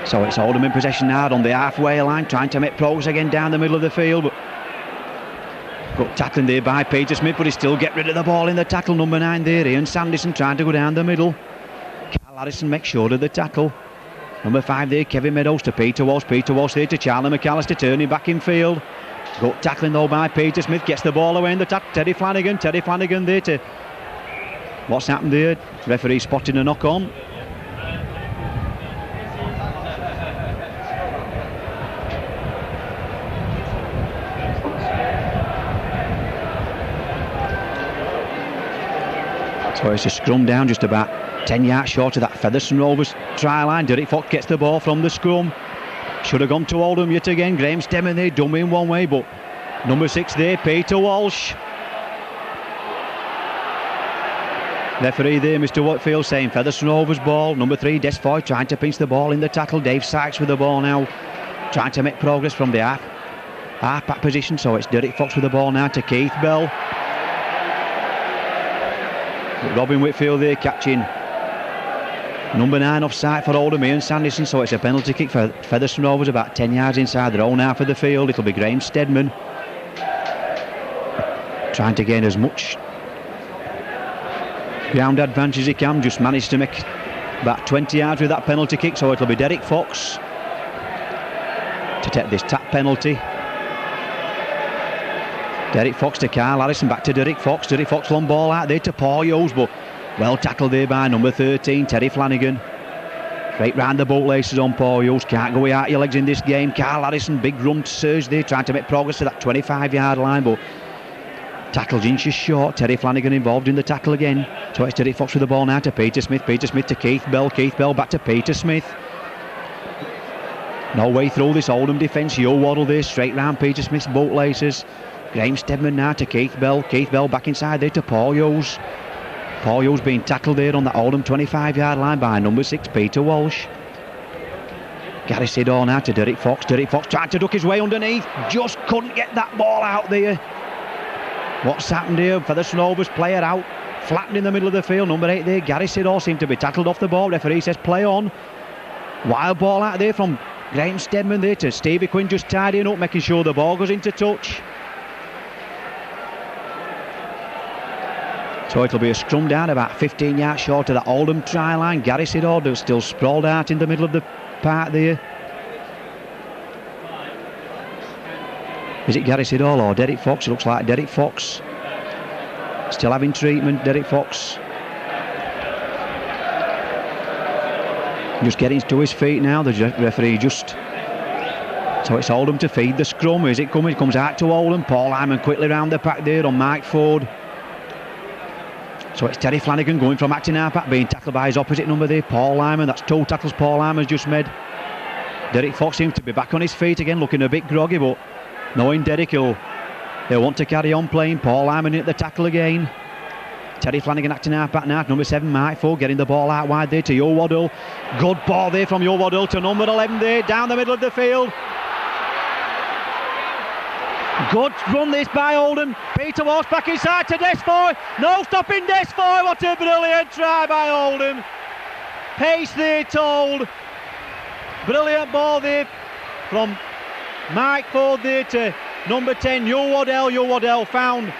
So it's Oldham in possession now on the halfway line, trying to make progress again down the middle of the field, but got tackling there by Peter Smith, but he still get rid of the ball in the tackle. Number 9 there, Ian Sanderson trying to go down the middle. Carl Harrison makes sure of the tackle. Number 5 there, Kevin Meadows to Peter Walsh. Peter Walsh there to Charlie McAllister, turning back in field. Got tackling though by Peter Smith, gets the ball away in the tackle. Terry Flanagan there to... What's happened there? Referee spotting a knock on. So it's a scrum down just about 10 yards short of that Featherstone Rovers try line. Derek Fox gets the ball from the scrum. Should have gone to Oldham yet again. Graham Stedman there, dummy in one way, but number 6 there, Peter Walsh. Referee there, Mr. Whitfield, saying Featherstone Rovers ball. Number 3, Des Foy trying to pinch the ball in the tackle. Dave Sykes with the ball now, trying to make progress from the half back position. So it's Derek Fox with the ball now to Keith Bell. Robin Whitfield there catching number 9 offside for Oldham, Ian Sanderson. So it's a penalty kick for Featherstone Rovers about 10 yards inside their own half of the field. It'll be Graham Stedman trying to gain as much ground advantage as he can. Just managed to make about 20 yards with that penalty kick. So it'll be Derek Fox to take this tap penalty. Derek Fox to Carl Harrison, back to Derek Fox. Derek Fox long ball out there to Paul Hughes, but well tackled there by number 13, Terry Flanagan. Right round the bootlaces on Paul Hughes. Can't go without your legs in this game. Carl Harrison, big run surge there, trying to make progress to that 25-yard line, but tackled inches short. Terry Flanagan involved in the tackle again. So it's Derek Fox with the ball now to Peter Smith. Peter Smith to Keith Bell. Keith Bell back to Peter Smith. No way through this Oldham defence. Yo Waddle there, straight round Peter Smith's bootlaces. Graham Stedman now to Keith Bell. Keith Bell back inside there to Paul Hughes. Paul Hughes being tackled there on the Oldham 25-yard line by number 6, Peter Walsh. Gary Sidor now to Derek Fox. Derek Fox tried to duck his way underneath. Just couldn't get that ball out there. What's happened here? Featherstone Rovers player out. Flattened in the middle of the field. Number 8 there, Gary Sidor seemed to be tackled off the ball. Referee says play on. Wild ball out there from Graham Stedman there to Stevie Quinn, just tidying up, making sure the ball goes into touch. So it'll be a scrum down about 15 yards short of the Oldham try line. Gary Sidor still sprawled out in the middle of the park there. Is it Gary Sidor or Derek Fox? It looks like Derek Fox. Still having treatment, Derek Fox. Just getting to his feet now, the referee just... So it's Oldham to feed the scrum. Is it coming? It comes out to Oldham. Paul Lyman quickly round the pack there on Mike Ford. So it's Terry Flanagan going from acting half-back, being tackled by his opposite number there, Paul Lyman. That's 2 tackles Paul Lyman's just made. Derek Fox seems to be back on his feet again, looking a bit groggy, but knowing Derek, he'll want to carry on playing. Paul Lyman at the tackle again. Terry Flanagan acting half-back now. Number 7, Mike Ford, getting the ball out wide there to Yo Waddle. Good ball there from Yo Waddle to number 11 there, down the middle of the field. Good run this by Oldham. Peter Walsh back inside to Des Foy. No stopping Des Foy. What a brilliant try by Oldham. Pace there told. Brilliant ball there from Mike Ford there to number 10, Yo Waddell. Yo Waddell found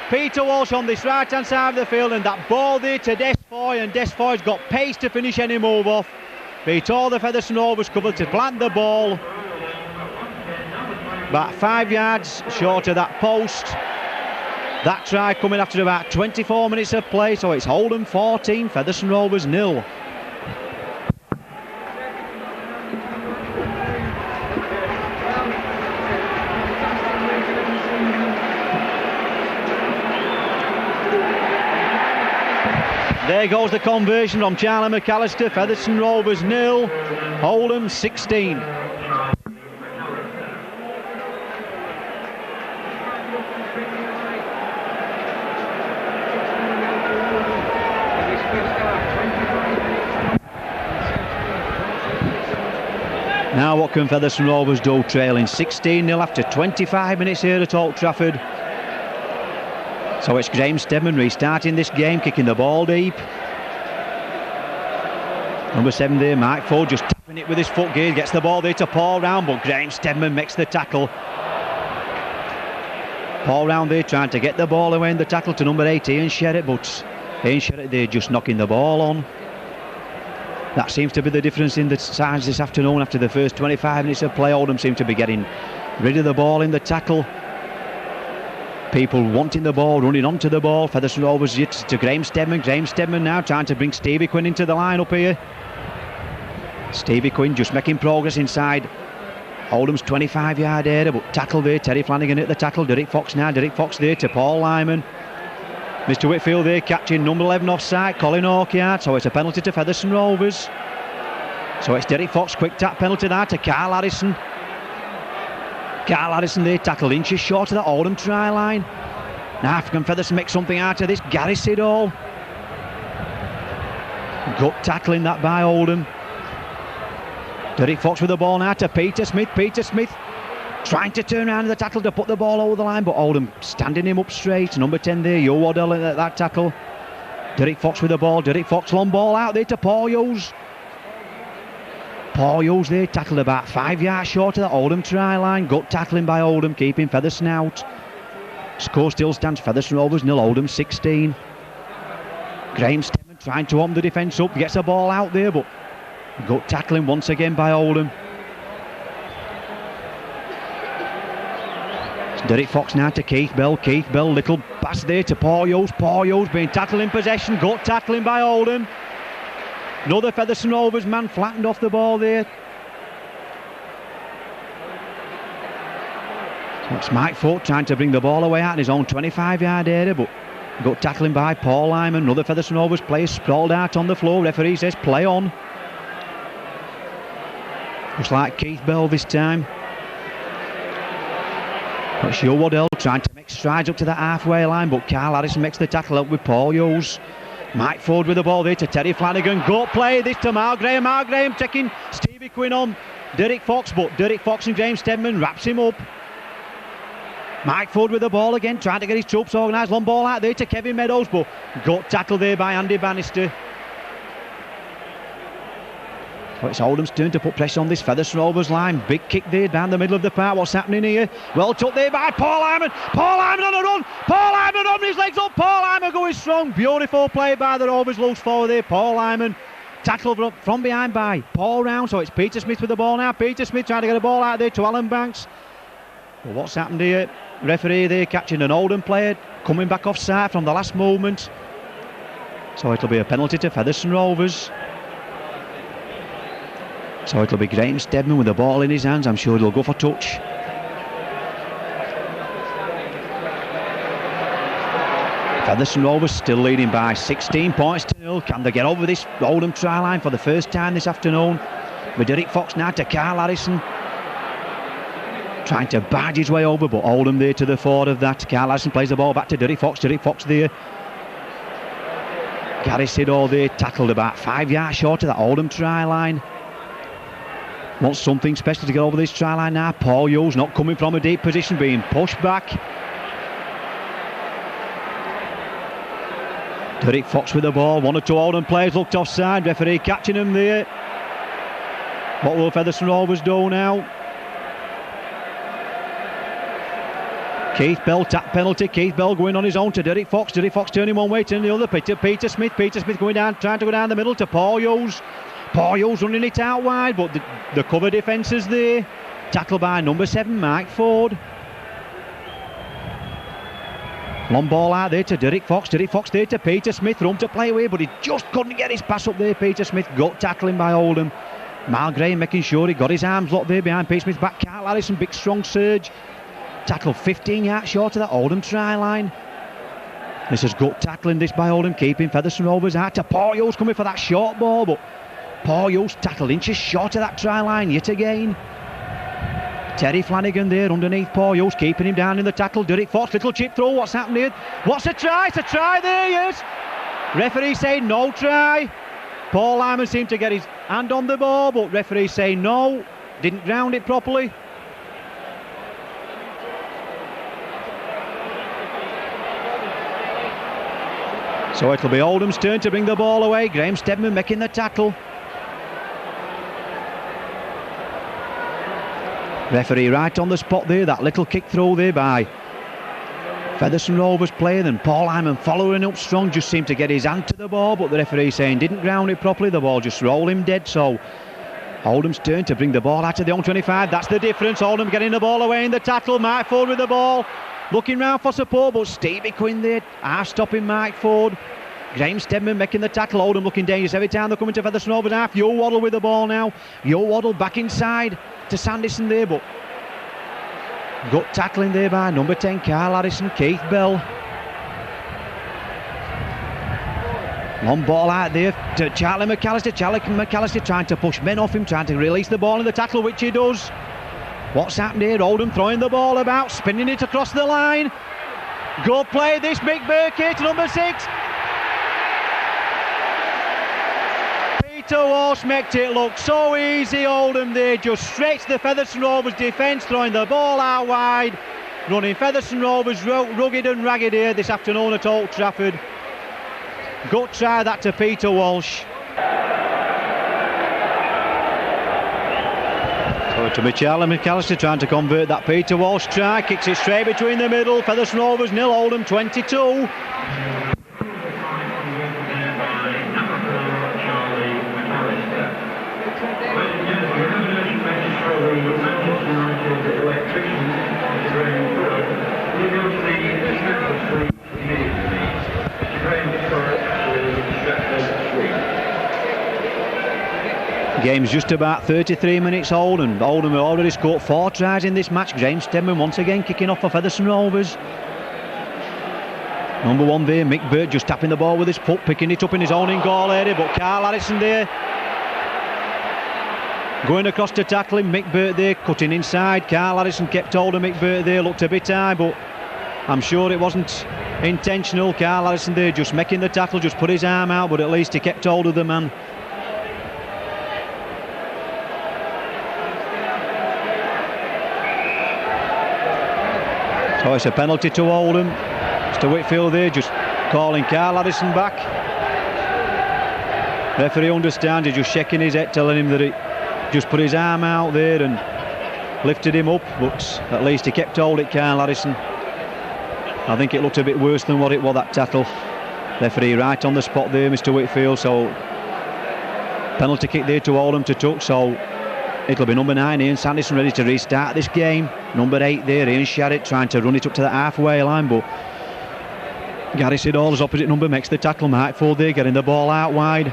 Peter Walsh on this right hand side of the field, and that ball there to Des Foy, and Des Foy's got pace to finish any move off. beat all the Featherstone Rovers cover to plant the ball about 5 yards short of that post. That try coming after about 24 minutes of play, so it's Oldham 14, Featherstone Rovers 0. There goes the conversion from Charlie McAllister. Featherstone Rovers 0, Oldham 16. Now what can Featherstone Rovers do, trailing 16-0 after 25 minutes here at Old Trafford. So it's Graham Steadman restarting this game, kicking the ball deep. Number 7 there, Mike Ford, just tapping it with his foot gear, gets the ball there to Paul Round, but Graham Steadman makes the tackle. Paul Round there trying to get the ball away in the tackle to number 8, Ian Sherritt, but Ian Sherritt there just knocking the ball on. That seems to be the difference in the sides this afternoon. After the first 25 minutes of play, Oldham seem to be getting rid of the ball in the tackle. People wanting the ball, running onto the ball. Featherstone Rovers to Graham Steadman. Graham Steadman now trying to bring Stevie Quinn into the line up here. Stevie Quinn just making progress inside Oldham's 25-yard area, but tackle there. Terry Flanagan at the tackle. Derek Fox now. Derek Fox there to Paul Lyman. Mr. Whitfield there catching number 11 offside, Colin Orchard. So it's a penalty to Featherstone Rovers. So it's Derek Fox, quick tap penalty there to Carl Harrison. Carl Harrison there tackled inches short of the Oldham try line. Now can Featherstone make something out of this? Gary Siddall. Gut tackling that by Oldham. Derek Fox with the ball now to Peter Smith. Peter Smith trying to turn around the tackle to put the ball over the line, but Oldham standing him up straight. Number 10 there, Joe Waddell at that tackle. Derek Fox with the ball. Derek Fox, long ball out there to Paul Hughes. Paul Hughes there tackled about 5 yards short of the Oldham try line. Gut tackling by Oldham, keeping Featherstone out. Score still stands Featherstone Rovers 0, Oldham 16. Graham Steadman trying to open the defence up, gets the ball out there, but gut tackling once again by Oldham. Derek Fox now to Keith Bell. Keith Bell, little pass there to Paul Hughes. Paul Hughes being tackled in possession. Gut tackling by Oldham. Another Featherstone Rovers man flattened off the ball there. So it's Mike Fort trying to bring the ball away out in his own 25-yard area, but gut tackling by Paul Lyman. Another Featherstone Rovers player sprawled out on the floor. Referee says play on. Looks like Keith Bell this time. It's Joe Waddell trying to make strides up to the halfway line, but Carl Harrison makes the tackle up with Paul Hughes. Mike Ford with the ball there to Terry Flanagan. Gut play this to Mark Graham. Mark Graham taking Stevie Quinn on Derek Fox, but Derek Fox and James Steadman wraps him up. Mike Ford with the ball again, trying to get his troops organised. Long ball out there to Kevin Meadows, but gut tackle there by Andy Bannister. So it's Oldham's turn to put pressure on this Featherstone Rovers line. Big kick there down the middle of the park. What's happening here? Well took there by Paul Lyman. Paul Lyman on a run. Paul Lyman on his legs up. Paul Lyman going strong. Beautiful play by the Rovers. Loose forward there. Paul Lyman. Tackled from behind by Paul Round. So it's Peter Smith with the ball now. Peter Smith trying to get a ball out there to Alan Banks. Well, what's happened here? Referee there catching an Oldham player coming back offside from the last moment. So it'll be a penalty to Featherstone Rovers. So it'll be Graham Steadman with the ball in his hands. I'm sure he'll go for touch. Featherstone Rovers still leading by 16 points to 0. Can they get over this Oldham try line for the first time this afternoon? With Derek Fox now to Carl Harrison. Trying to barge his way over, but Oldham there to the forward of that. Carl Harrison plays the ball back to Derek Fox. Derek Fox there. Gary Siddall there tackled about 5 yards short of that Oldham try line. Wants something special to get over this try line now. Paul Hughes not coming from a deep position, being pushed back. Derek Fox with the ball. 1 or 2 Oldham players looked offside. Referee catching him there. What will Featherstone Rovers do now? Keith Bell, tap penalty. Keith Bell going on his own to Derek Fox. Derek Fox turning one way, turning the other. Peter Smith. Peter Smith going down, trying to go down the middle to Paul Hughes. Poyos running it out wide, but the cover defence is there. Tackle by number 7, Mike Ford. Long ball out there to Derek Fox. Derek Fox there to Peter Smith. Room to play away, but he just couldn't get his pass up there. Peter Smith got tackling by Oldham. Mal Graham making sure he got his arms locked there behind Peter Smith's back. Carl Harrison, big strong surge. Tackle 15 yards short of that Oldham try line. This is gut tackling this by Oldham, keeping Featherstone Rovers out to Poyos coming for that short ball, but Poyos tackled inches short of that try line yet again. Terry Flanagan there underneath Poyos, keeping him down in the tackle. Derek Fox, little chip throw, what's happened here? What's a try? It's a try there, yes. Referee saying no try. Paul Lyman seemed to get his hand on the ball, but referee saying no, didn't ground it properly. So it'll be Oldham's turn to bring the ball away. Graham Stedman making the tackle. Referee right on the spot there. That little kick throw there by Featherstone Rovers player. Then Paul Hyman following up strong. Just seemed to get his hand to the ball, but the referee saying didn't ground it properly. The ball just rolled him dead. So Oldham's turn to bring the ball out of the own 25. That's the difference. Oldham getting the ball away in the tackle. Mike Ford with the ball. Looking round for support, but Stevie Quinn there, half stopping Mike Ford. Graham Stedman making the tackle. Oldham looking dangerous every time they're coming to Featherstone Rovers half. Yo Waddle with the ball now. Yo Waddle back inside to Sanderson there, but gut tackling there by number 10, Carl Harrison, Keith Bell. Long ball out there to Charlie McAllister. Charlie McAllister trying to push men off him, trying to release the ball in the tackle, which he does. What's happened here? Oldham throwing the ball about, spinning it across the line. Good play this, Mick Burkett, number 6. Peter Walsh makes it look so easy. Oldham there just stretched the Featherstone Rovers defence, throwing the ball out wide. Running Featherstone Rovers rugged and ragged here this afternoon at Old Trafford. Good try that to Peter Walsh. So to be Charlie McAllister trying to convert that Peter Walsh try. Kicks it straight between the middle. Featherstone Rovers 0, Oldham 22. Game's just about 33 minutes old, and Oldham have already scored 4 tries in this match. Graham Stedman once again kicking off for Featherstone Rovers. Number 1 there, Mick Burt just tapping the ball with his foot, picking it up in his own in-goal area, but Carl Harrison there going across to tackle him. Mick Burt there cutting inside. Carl Harrison kept hold of Mick Burt there, looked a bit high, but I'm sure it wasn't intentional. Carl Harrison there just making the tackle, just put his arm out, but at least he kept hold of the man. So it's a penalty to Oldham. Mr. Whitfield there just calling Carl Harrison back. Referee understands, he's just shaking his head, telling him that he just put his arm out there and lifted him up, but at least he kept hold of Carl Harrison. I think it looked a bit worse than what it was, that tackle. Referee right on the spot there, Mr. Whitfield. So penalty kick there to Oldham to tuck. So it'll be number 9, Ian Sanderson, ready to restart this game. Number 8 there, Ian Sharrett, trying to run it up to the halfway line, but Gary Siddall's opposite number makes the tackle. Mike Ford there getting the ball out wide.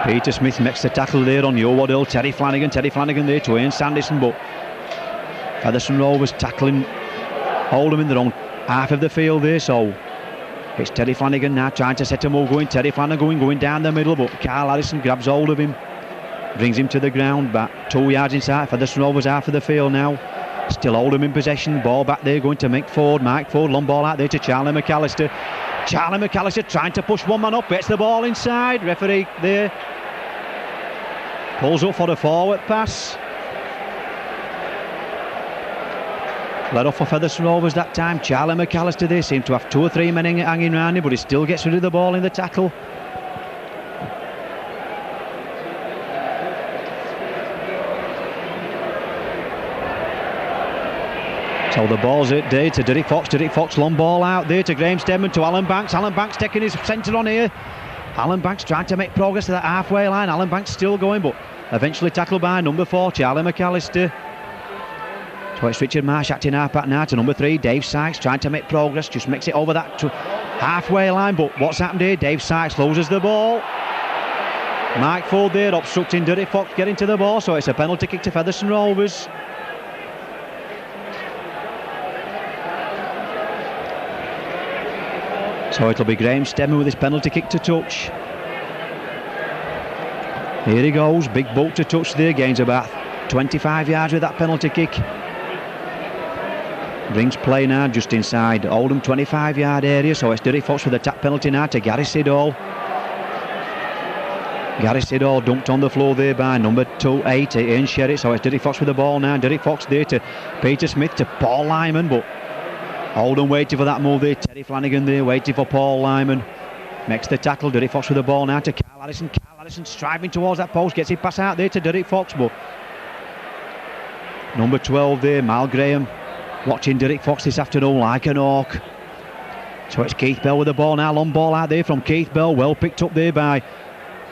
Peter Smith makes the tackle there on Yo Waddell. Terry Flanagan there to Ian Sanderson, but Featherstone Rovers tackling Oldham in their own half of the field there. So it's Terry Flanagan now trying to set him up going. Terry Flanagan going down the middle, but Carl Harrison grabs hold of him, brings him to the ground, back 2 yards inside. Featherstone Rovers half of the field now. Still Oldham in possession. Ball back there going to Mick Ford. Mike Ford, long ball out there to Charlie McAllister. Charlie McAllister trying to push one man up, gets the ball inside. Referee there pulls up for the forward pass. Let off for Featherstone Rovers that time. Charlie McAllister there seemed to have 2 or 3 men hanging around him, but he still gets rid of the ball in the tackle. So the ball's at D to Derek Fox, long ball out there to Graham Steadman, to Alan Banks taking his centre on here. Alan Banks trying to make progress to that halfway line. Alan Banks still going, but eventually tackled by number 4, Charlie McAllister. So it's Richard Marsh acting half-back now to number 3, Dave Sykes, trying to make progress, just makes it over that halfway line, but what's happened here? Dave Sykes loses the ball. Mike Ford there obstructing Derek Fox getting to the ball, so it's a penalty kick to Featherstone Rovers. So it'll be Graham Steadman with his penalty kick to touch. Here he goes, big bulk to touch there, gains about 25 yards with that penalty kick. Brings play now just inside Oldham 25-yard area, so it's Derek Fox with a tap penalty now to Gary Siddall. Gary Siddall dunked on the floor there by number 8, Ian Sherritt, so it's Derek Fox with the ball now. Derek Fox there to Peter Smith, to Paul Lyman, but Oldham waiting for that move there. Terry Flanagan there waiting for Paul Lyman. Makes the tackle. Derek Fox with the ball now to Carl Harrison. Carl Harrison striving towards that post. Gets it pass out there to Derek Fox, but number 12 there, Mal Graham, watching Derek Fox this afternoon like an hawk. So it's Keith Bell with the ball now. Long ball out there from Keith Bell. Well picked up there by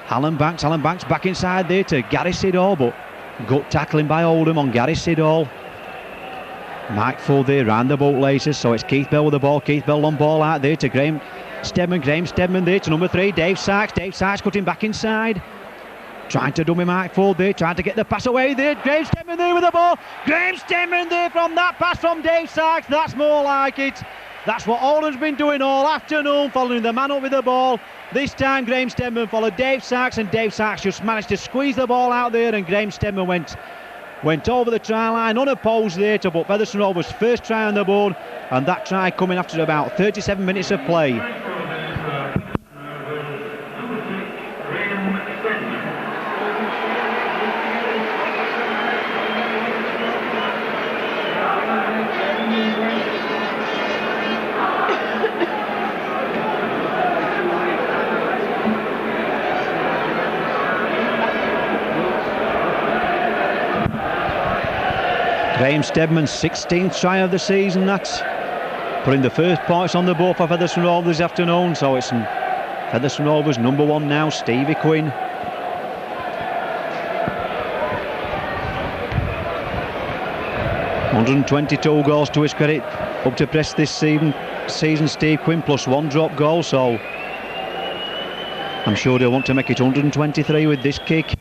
Alan Banks. Alan Banks back inside there to Gary Siddall, but gut tackling by Oldham on Gary Siddall. Mike Ford there round the boat laces, so it's Keith Bell with the ball. Keith Bell long ball out there to Graham Steadman. Graham Steadman there to number 3, Dave Sykes. Dave Sykes cutting back inside, trying to dummy Mike Ford there, trying to get the pass away there. Graham Steadman there with the ball. Graham Steadman there from that pass from Dave Sykes. That's more like it. That's what Oldham's been doing all afternoon, following the man up with the ball. This time Graham Steadman followed Dave Sykes, and Dave Sykes just managed to squeeze the ball out there, and Graham Steadman went over the try line unopposed there to put Featherstone Rovers' first try on the board, and that try coming after about 37 minutes of play. Graham Steadman's 16th try of the season, that's putting the first points on the board for Featherstone Rovers this afternoon, so it's Featherstone Rovers number 1 now, Stevie Quinn. $122 goals to his credit up to press this season, Steve Quinn, plus 1 drop goal, so I'm sure they'll want to make it 123 with this kick.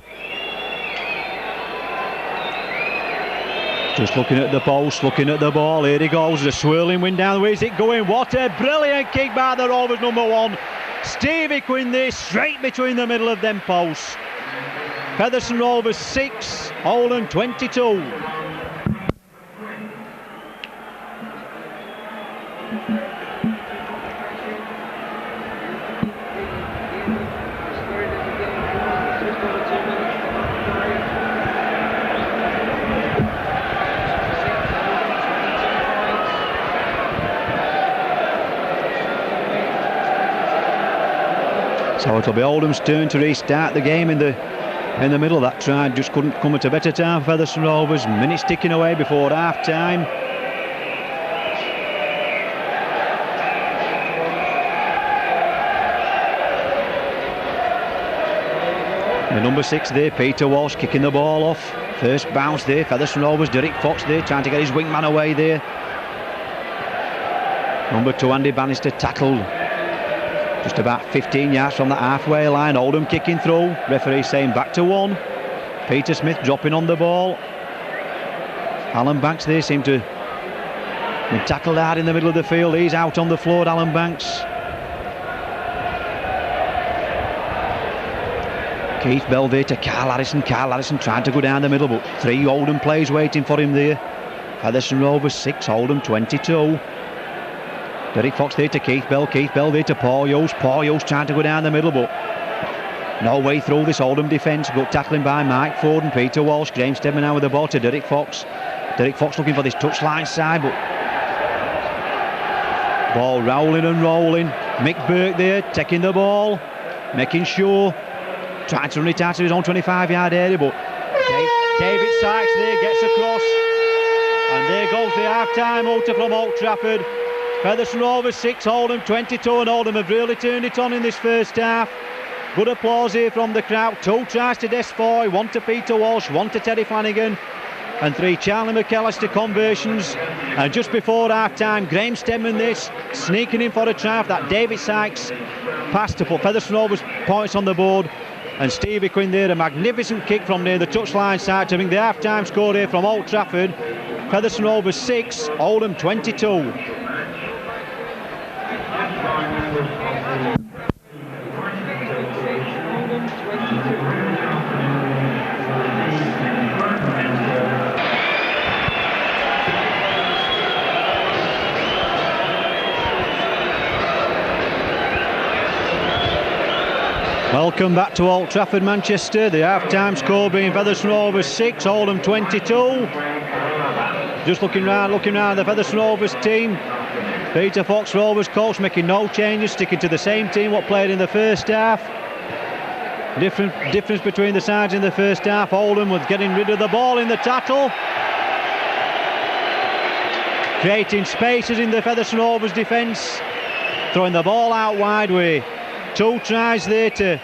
Just looking at the post, looking at the ball. Here he goes, the swirling wind down. Where's it going? What a brilliant kick by the Rovers number 1. Stevie Quinn there, straight between the middle of them posts. Featherstone Rovers 6, Oldham 22. So it'll be Oldham's turn to restart the game in the middle. That try just couldn't come at a better time for Featherstone Rovers. Minutes ticking away before half time. The number 6 there, Peter Walsh, kicking the ball off. First bounce there, Featherstone Rovers. Derek Fox there, trying to get his wingman away there. Number 2, Andy Bannister, tackled just about 15 yards from the halfway line. Oldham kicking through. Referee saying back to 1. Peter Smith dropping on the ball. Alan Banks there seemed to be tackled hard in the middle of the field. He's out on the floor, Alan Banks. Keith Bell there to Carl Harrison. Carl Harrison trying to go down the middle, but 3 Oldham players waiting for him there. Featherstone Rovers 6, Oldham 22. Derek Fox there to Keith Bell. Keith Bell there to Paul Yost. Paul Yost trying to go down the middle, but no way through this Oldham defence. Good tackling by Mike Ford and Peter Walsh. Graham Steadman now with the ball to Derek Fox. Derek Fox looking for this touchline side, but ball rolling and rolling. Mick Burke there taking the ball, making sure, trying to run it out to his own 25-yard area, but David Sykes there gets across. And there goes the half-time outer from Old Trafford. Featherstone Rovers 6, Oldham 22, and Oldham have really turned it on in this first half. Good applause here from the crowd. 2 tries to Des Foy, 1 to Peter Walsh, 1 to Terry Flanagan, and 3 Charlie McAllister conversions. And just before half-time, Graham Stedman this, sneaking in for a try off that David Sykes pass to put Featherstone Rovers points on the board. And Stevie Quinn there, a magnificent kick from near the touchline side to bring the half-time score here from Old Trafford. Featherstone Rovers 6, Oldham 22. Welcome back to Old Trafford, Manchester. The half-time score being Featherstone Rovers 6, Oldham 22. Just looking round the Featherstone Rovers team. Peter Fox, Rovers coach, making no changes, sticking to the same team what played in the first half. Difference between the sides in the first half. Oldham was getting rid of the ball in the tackle, creating spaces in the Featherstone Rovers defence, throwing the ball out wide with 2 tries there to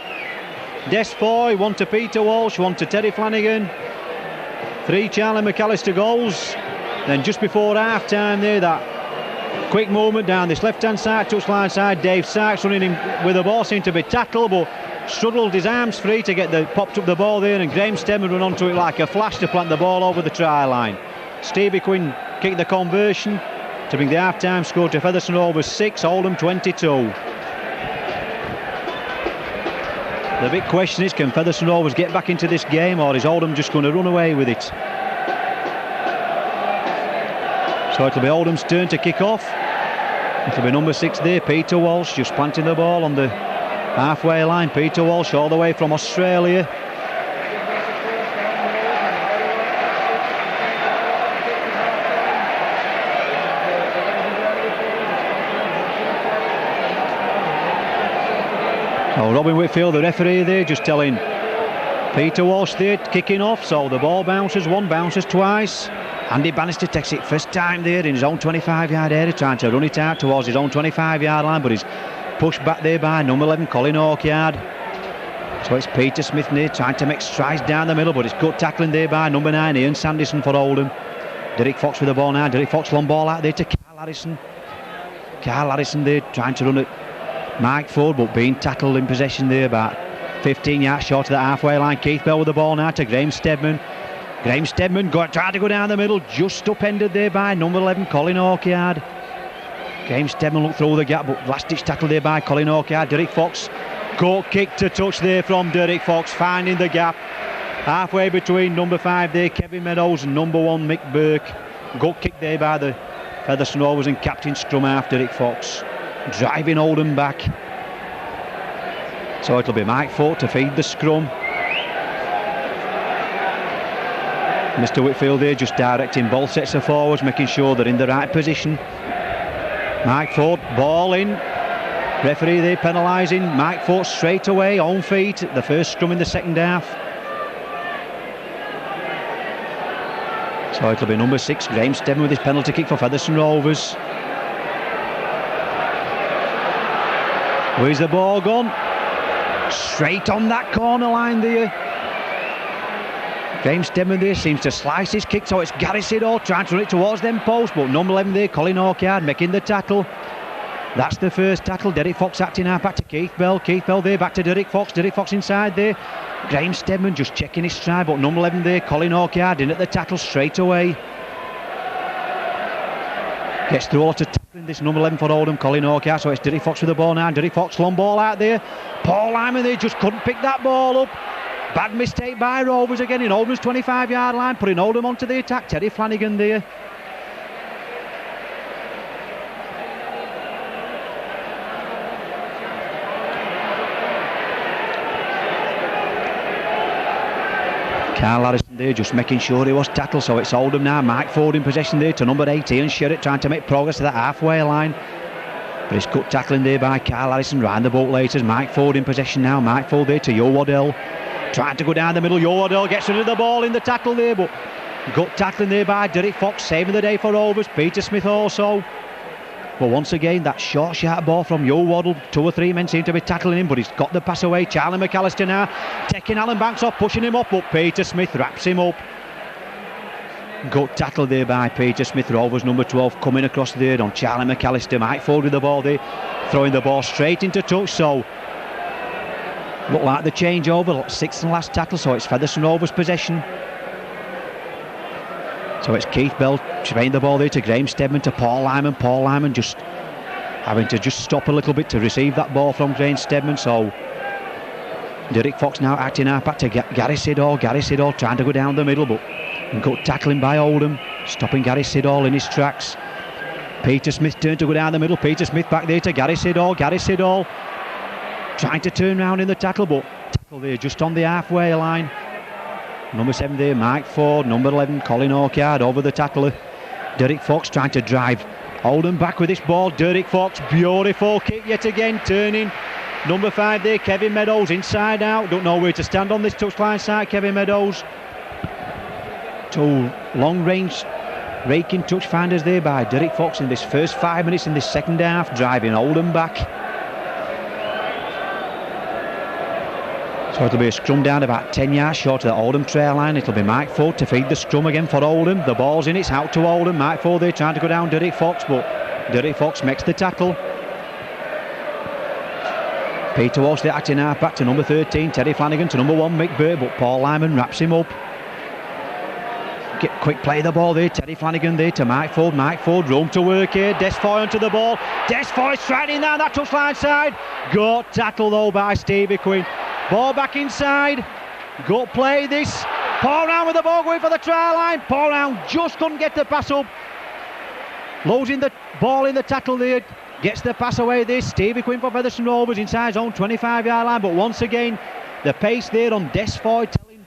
Des Foy, 1 to Peter Walsh, 1 to Terry Flanagan, 3 Charlie McAllister goals. Then just before half-time there, that quick movement down this left-hand side, touchline side, Dave Sykes running in with the ball, seemed to be tackled, but struggled his arms free to get popped up the ball there, and Graham Stedman run onto it like a flash to plant the ball over the try line. Stevie Quinn kicked the conversion to bring the half-time score to Featherstone Rovers 6, Oldham 22. The big question is, can Featherstone Rovers get back into this game, or is Oldham just going to run away with it? So it'll be Oldham's turn to kick off. It'll be number 6 there, Peter Walsh, just planting the ball on the halfway line. Peter Walsh all the way from Australia. Oh, Robin Whitfield, the referee there, just telling Peter Walsh there, kicking off. So the ball bounces, 1 bounces twice. Andy Bannister takes it first time there in his own 25-yard area, trying to run it out towards his own 25-yard line, but he's pushed back there by number 11, Colin Hawkyard. So it's Peter Smith there, trying to make strides down the middle, but it's good tackling there by number 9, Ian Sanderson for Oldham. Derek Fox with the ball now. Derek Fox, long ball out there to Carl Harrison. Carl Harrison there, trying to run it. Mike Ford, but being tackled in possession there, about 15 yards short of the halfway line. Keith Bell with the ball now to Graham Stedman. Graham Stedman tried to go down the middle, just upended there by number 11, Colin Hawkyard. Graham Stedman looked through the gap, but last-ditch tackle there by Colin Hawkyard. Derek Fox, caught kick to touch there from Derek Fox, finding the gap halfway between number 5 there, Kevin Meadows, and number 1, Mick Burke. Gut kick there by the Featherstone Rovers and captain scrum half, Derek Fox, driving Oldham back. So it'll be Mike Fort to feed the scrum. Mr Whitfield there just directing both sets of forwards, making sure they're in the right position. Mike Fort, ball in. Referee there penalising Mike Fort straight away, on feet, the first scrum in the second half. So it'll be number 6, Graham Stedman, with his penalty kick for Featherstone Rovers. Where's the ball gone? Straight on that corner line there. Graham Stedman there seems to slice his kick, so it's Gary Siddall trying to run it towards them post, but number 11 there, Colin Hawkyard, making the tackle. That's the first tackle. Derek Fox acting half back to Keith Bell. Keith Bell there, back to Derek Fox. Derek Fox inside there. Graham Stedman just checking his stride, but number 11 there, Colin Hawkyard, in at the tackle straight away. Gets through a lot of tackling, this number 11 for Oldham, Colin Hawkyard, so it's Derek Fox with the ball now. Derek Fox, long ball out there. Paul Lyman there just couldn't pick that ball up. Bad mistake by Rovers again in Oldham's 25-yard line, putting Oldham onto the attack. Terry Flanagan there. Carl Harrison there just making sure he was tackled, so it's Oldham now. Mike Ford in possession there to number 18, Sherritt trying to make progress to that halfway line. But it's good tackling there by Carl Harrison round the boat later. Mike Ford in possession now. Mike Ford there to Joe Waddell, trying to go down the middle. Joe Waddell gets rid of the ball in the tackle there, but Gut tackling there by Derek Fox, saving the day for Rovers. Peter Smith also. But once again, that short, sharp ball from Yo Waddle. 2 or 3 men seem to be tackling him, but he's got the pass away. Charlie McAllister now taking Alan Banks off, pushing him up, but Peter Smith wraps him up. Good tackle there by Peter Smith. Rovers number 12 coming across there on Charlie McAllister. Mike Ford with the ball there, throwing the ball straight into touch. So look like the changeover, 6th and last tackle, so it's Featherstone Rovers possession. So it's Keith Bell trying the ball there to Graham Stedman, to Paul Lyman. Paul Lyman just having to stop a little bit to receive that ball from Graham Stedman. So Derek Fox now acting up back to Gary Siddall. Gary Siddall trying to go down the middle, but good tackling by Oldham, stopping Gary Siddall in his tracks. Peter Smith turned to go down the middle. Peter Smith back there to Gary Siddall. Gary Siddall trying to turn round in the tackle, but tackle there just on the halfway line. Number 7 there, Mike Ford. Number 11, Colin Orchard over the tackler. Derek Fox trying to drive Oldham back with this ball. Derek Fox, beautiful kick yet again, turning. Number 5 there, Kevin Meadows, inside out. Don't know where to stand on this touchline side, Kevin Meadows. 2 long range raking touch finders there by Derek Fox in this first 5 minutes in this second half, driving Oldham back. So it'll be a scrum down about 10 yards short of the Oldham trail line. It'll be Mike Ford to feed the scrum again for Oldham. The ball's in, it's out to Oldham. Mike Ford there trying to go down Derek Fox, but Derek Fox makes the tackle. Peter Walsh there acting half back to number 13, Terry Flanagan, to number 1, Mick Burt, but Paul Lyman wraps him up. Quick play the ball there, Terry Flanagan there to Mike Ford. Mike Ford, room to work here. Desfoy onto the ball. Desfoy striding down that touchline side. Good tackle though by Stevie Quinn. Ball back inside. Good play this. Paul Round with the ball going for the try line. Paul Round just couldn't get the pass up. Losing the ball in the tackle there. Gets the pass away this. Stevie Quinn for Featherstone Rovers inside his own 25-yard line. But once again, the pace there on Desfoy telling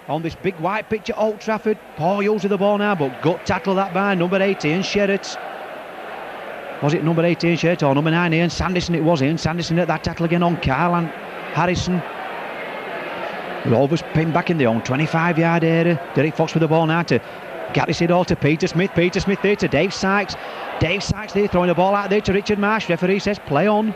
on this big white pitch at Old Trafford. Paul Hughes with the ball now, but gut tackle that by number 18, Sherratt. Was it number 18, Sherratt, or number 9, Ian Sanderson? It was Ian Sanderson at that tackle again on Carl and Harrison. Rovers pinned back in the own 25-yard area. Derek Fox with the ball now to Gary Siddall, to Peter Smith. Peter Smith there to Dave Sykes. Dave Sykes there throwing the ball out there to Richard Marsh. Referee says play on.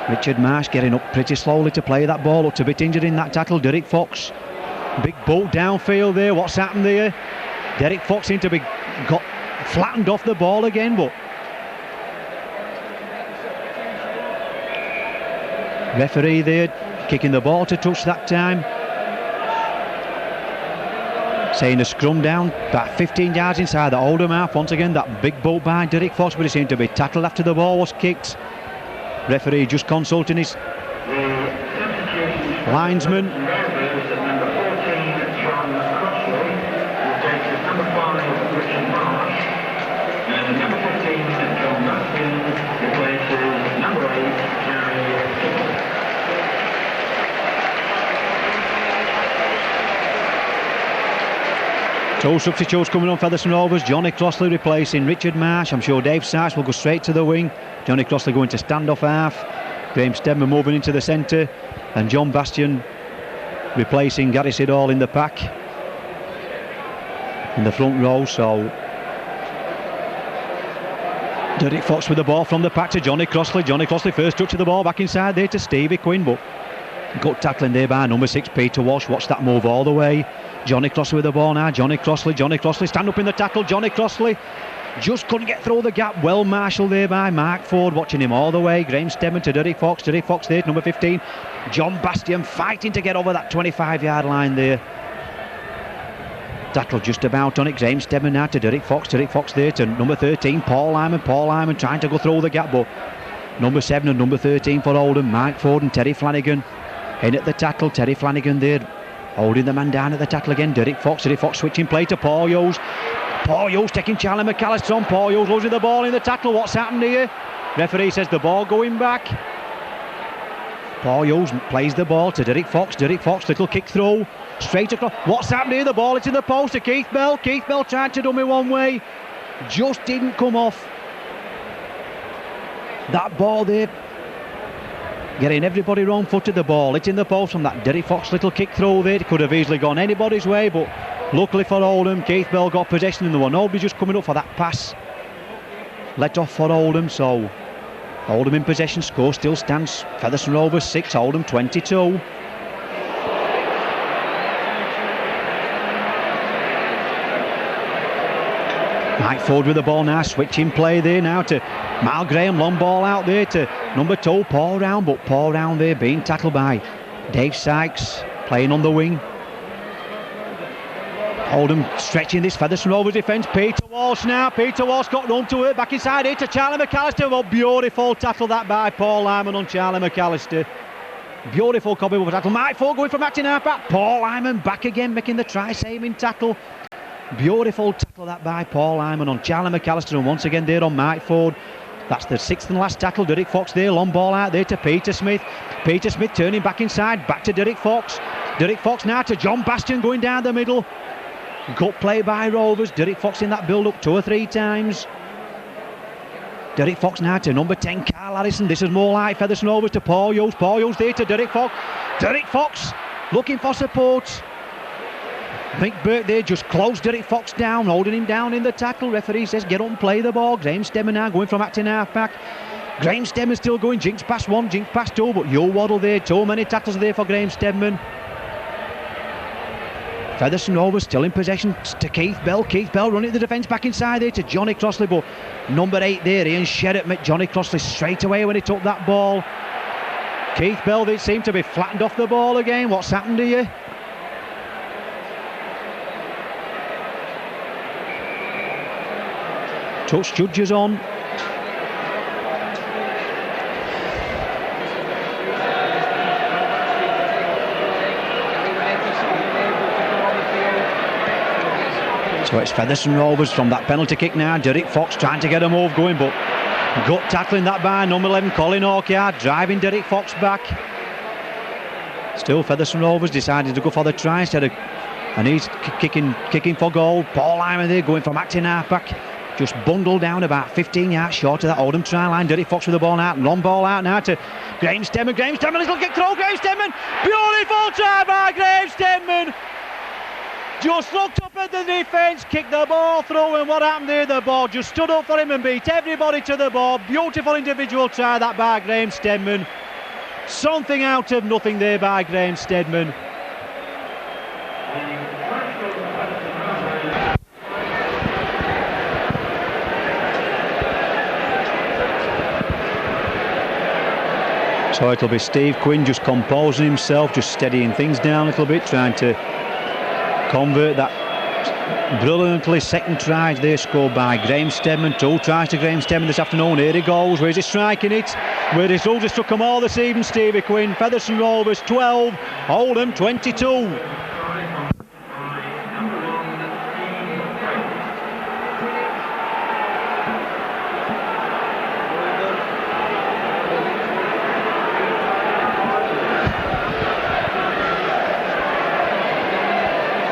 Richard Marsh getting up pretty slowly to play that ball. Looked a bit injured in that tackle. Derek Fox, big bolt downfield there. What's happened there? Derek Fox seemed to be got flattened off the ball again, but referee there kicking the ball to touch that time, saying a scrum down about 15 yards inside the Oldham half. Once again that big bolt by Derek Fox, but he seemed to be tackled after the ball was kicked. Referee just consulting his linesman. Two substitutes coming on Featherstone Rovers. Johnny Crossley replacing Richard Marsh. I'm sure Dave Sykes will go straight to the wing. Johnny Crossley going to stand off half. Graham Stedman moving into the centre. And John Bastian replacing Gary Siddall in the pack in the front row. So Derek Fox with the ball from the pack to Johnny Crossley. Johnny Crossley first touch of the ball back inside there to Stevie Quinn, but good tackling there by number 6 Peter Walsh. Watch that move all the way. Johnny Crossley with the ball now. Johnny Crossley stand up in the tackle. Johnny Crossley just couldn't get through the gap. Well marshalled there by Mark Ford, watching him all the way. Graham Stedman to Derek Fox. Derek Fox there, number 15. John Bastian fighting to get over that 25-yard line there. Tackle just about on it. Graham Stedman now to Derek Fox. Derek Fox there to number 13, Paul Lyman. Paul Lyman trying to go through the gap, but number 7 and number 13 for Oldham, Mike Ford and Terry Flanagan in at the tackle. Terry Flanagan there holding the man down at the tackle again. Derek Fox switching play to Paul Hughes. Paul Hughes taking Charlie McAllister on. Paul Hughes losing the ball in the tackle. What's happened here? Referee says the ball going back. Paul Hughes plays the ball to Derek Fox. Derek Fox, little kick through straight across. What's happened here? The ball, it's in the post to Keith Bell. Keith Bell tried to dummy one way, just didn't come off. That ball there getting everybody wrong-footed. The ball hitting the post from that Derek Fox little kick through there. It could have easily gone anybody's way, but luckily for Oldham, Keith Bell got possession and there were nobody just coming up for that pass. Let off for Oldham, so Oldham in possession. Score still stands Featherstone Rovers 6, Oldham 22. Mike Ford with the ball now, switching play there now to Mal Graham, long ball out there to number 2, Paul Round, but Paul Round there being tackled by Dave Sykes, playing on the wing. Oldham stretching this Featherstone Rovers defence. Peter Walsh now, Peter Walsh got run to it, back inside here to Charlie McAllister. Well, beautiful tackle that by Paul Lyman on Charlie McAllister. Beautiful copy of a tackle. Mike Ford going from acting half back. Paul Lyman back again, making the try-saving tackle. Beautiful tackle that by Paul Lyman on Charlie McAllister, and once again there on Mike Ford. That's the 6th and last tackle. Derek Fox there, long ball out there to Peter Smith. Peter Smith turning back inside, back to Derek Fox. Derek Fox now to John Bastian going down the middle. Good play by Rovers. Derek Fox in that build-up 2 or 3 times. Derek Fox now to number 10, Carl Harrison. This is more like Featherstone Rovers to Paul Hughes. Paul Hughes there to Derek Fox. Derek Fox looking for support. Mick Burke there just closed Derek Fox down, holding him down in the tackle. Referee says get up and play the ball. Graham Stemmer now going from acting half back. Graham Stemmer still going, jinx past 1, jinx past 2, but Yo Waddle there. Too many tackles there for Graham Stemmer. Featherstone Rovers still in possession to Keith Bell. Keith Bell running the defence back inside there to Johnny Crossley, but number 8 there, Ian Sherratt, met Johnny Crossley straight away when he took that ball. Keith Bell, they seem to be flattened off the ball again. What's happened here? Touch judges on. So it's Featherstone Rovers from that penalty kick now. Derek Fox trying to get a move going, but gut tackling that by number 11 Colin Orchard, driving Derek Fox back. Still Featherstone Rovers decided to go for the try instead of, and he's kicking for goal. Paul Lyman there going from acting half back, just bundled down about 15 yards short of that Oldham try line. Derek Fox with the ball out, long ball out now to Graham Stemmer. Graham Stemmer, little kick through, Graham Stemmer. Beautiful try by Graham Stemmer. Just looked up at the defence, kicked the ball through, and what happened there? The ball just stood up for him and beat everybody to the ball. Beautiful individual try that by Graham Stedman. Something out of nothing there by Graham Stedman. So it'll be Steve Quinn just composing himself, just steadying things down a little bit, trying to convert that brilliantly second try there scored by Graham Stedman. 2 tries to Graham Stedman this afternoon. Here he goes. Where's he striking it? Where his soldiers took them all this evening, Stevie Quinn. Featherstone Rovers 12, Oldham 22.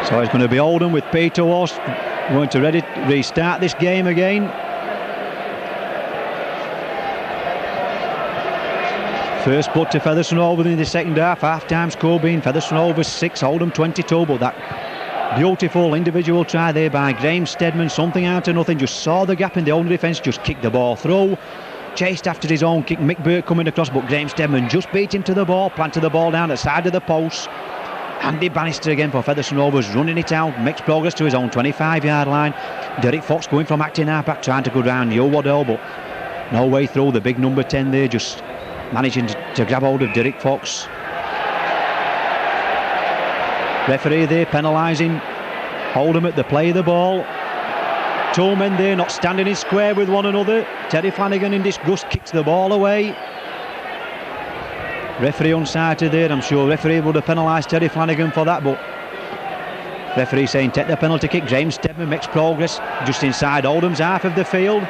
So it's going to be Oldham with Peter Walsh going to restart this game again. First blood to Featherstone Rovers in the second half time score being Featherstone Rovers 6, Oldham 22, but that beautiful individual try there by Graham Stedman, something out of nothing, just saw the gap in the Oldham defence, just kicked the ball through, chased after his own kick, Mick Burke coming across, but Graham Stedman just beat him to the ball, planted the ball down at the side of the post. Andy Bannister again for Featherstone Rovers, running it out, makes progress to his own 25-yard line. Derek Fox going from acting half-back, trying to go down Yo Waddell, but no way through. The big number 10 there, just managing to grab hold of Derek Fox. Referee there penalising Oldham at the play of the ball. 2 men there not standing in square with one another. Terry Flanagan in disgust kicks the ball away. Referee unsighted there. I'm sure referee would have penalised Terry Flanagan for that, but referee saying take the penalty kick. Graham Stedman makes progress just inside Oldham's half of the field.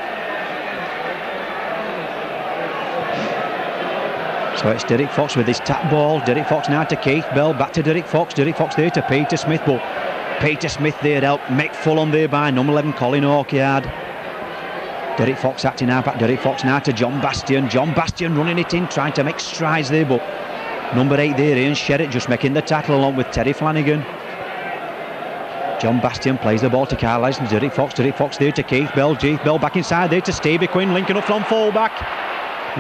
So it's Derek Fox with his tap ball. Derek Fox now to Keith Bell, back to Derek Fox. Derek Fox there to Peter Smith, but Peter Smith there helped make full on there by number 11 Colin Orchard. Derek Fox acting now back. Derek Fox now to John Bastian. John Bastian running it in, trying to make strides there, but number 8 there, Ian Sherritt, just making the tackle along with Terry Flanagan. John Bastian plays the ball to Carl Lyson. Derek Fox there to Keith Bell. Keith Bell back inside there to Stevie Quinn, linking up from full-back.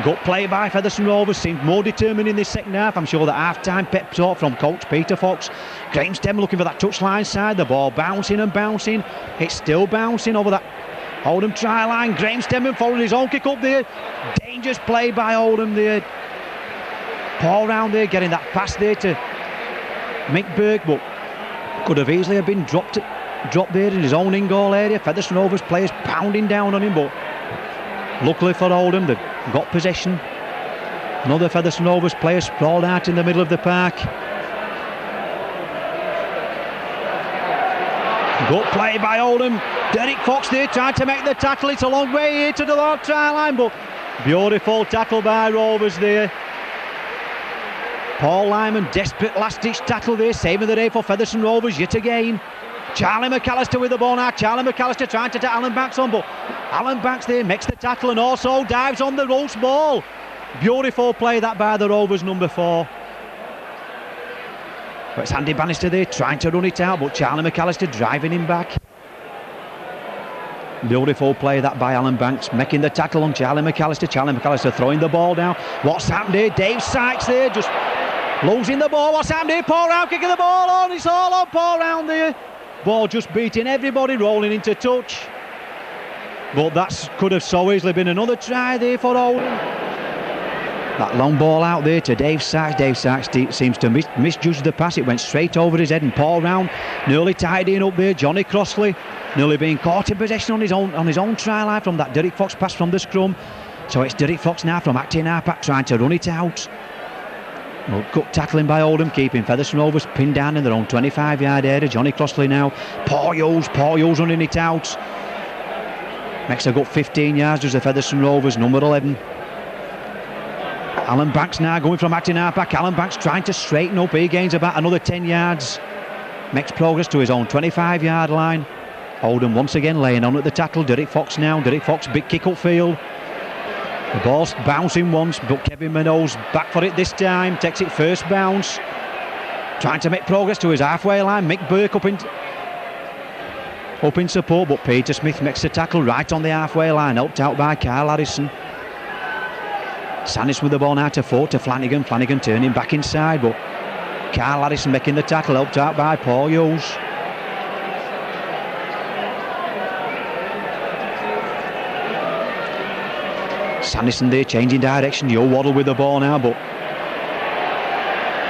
Good play by Featherstone Rovers, seemed more determined in this second half. I'm sure that half-time pep talk from coach Peter Fox. Graham Stem looking for that touchline side, the ball bouncing and bouncing. It's still bouncing over that Oldham try line. Graham Stemman following his own kick up there. Dangerous play by Oldham there. Paul round there getting that pass there to Mick Burke, but could have easily have been dropped there in his own in-goal area. Featherstone Rovers players pounding down on him, but luckily for Oldham, they've got possession. Another Featherstone Rovers player sprawled out in the middle of the park. Good play by Oldham. Derek Fox there trying to make the tackle. It's a long way here to the long try line, but beautiful tackle by Rovers there. Paul Lyman, desperate last-ditch tackle there, saving the day for Featherstone Rovers yet again. Charlie McAllister with the ball now. Charlie McAllister trying to take Alan Banks on, but Alan Banks there makes the tackle and also dives on the Rose ball. Beautiful play that by the Rovers, number 4. But it's Andy Bannister there trying to run it out, but Charlie McAllister driving him back. Beautiful play that by Alan Banks, making the tackle on Charlie McAllister. Charlie McAllister throwing the ball down. What's happened here? Dave Sykes there just losing the ball. What's happened here? Paul Round kicking the ball on. It's all on Paul Round there. Ball just beating everybody, rolling into touch. But that could have so easily been another try there for Oldham. That long ball out there to Dave Sykes. Dave Sykes seems to misjudge the pass. It went straight over his head, and Paul Round nearly tidying up there. Johnny Crossley nearly being caught in possession on his own try line from that Derek Fox pass from the scrum. So it's Derek Fox now from acting half-back trying to run it out. Well, good tackling by Oldham, keeping Featherstone Rovers pinned down in their own 25-yard area. Johnny Crossley now. Paul Hughes running it out. Makes a good 15 yards, does the Featherstone Rovers, number 11. Alan Banks now going from acting half-back. Alan Banks trying to straighten up. He gains about another 10 yards. Makes progress to his own 25-yard line. Oldham once again laying on at the tackle. Derek Fox now. Derek Fox, big kick upfield. The ball's bouncing once, but Kevin Minogue's back for it this time. Takes it first bounce. Trying to make progress to his halfway line. Mick Burke up in support, but Peter Smith makes the tackle right on the halfway line, helped out by Carl Harrison. Sannis with the ball now to Flanagan. Flanagan turning back inside, but Carl Harrison making the tackle, helped out by Paul Hughes. Sanderson there changing direction. Joe Waddle with the ball now, but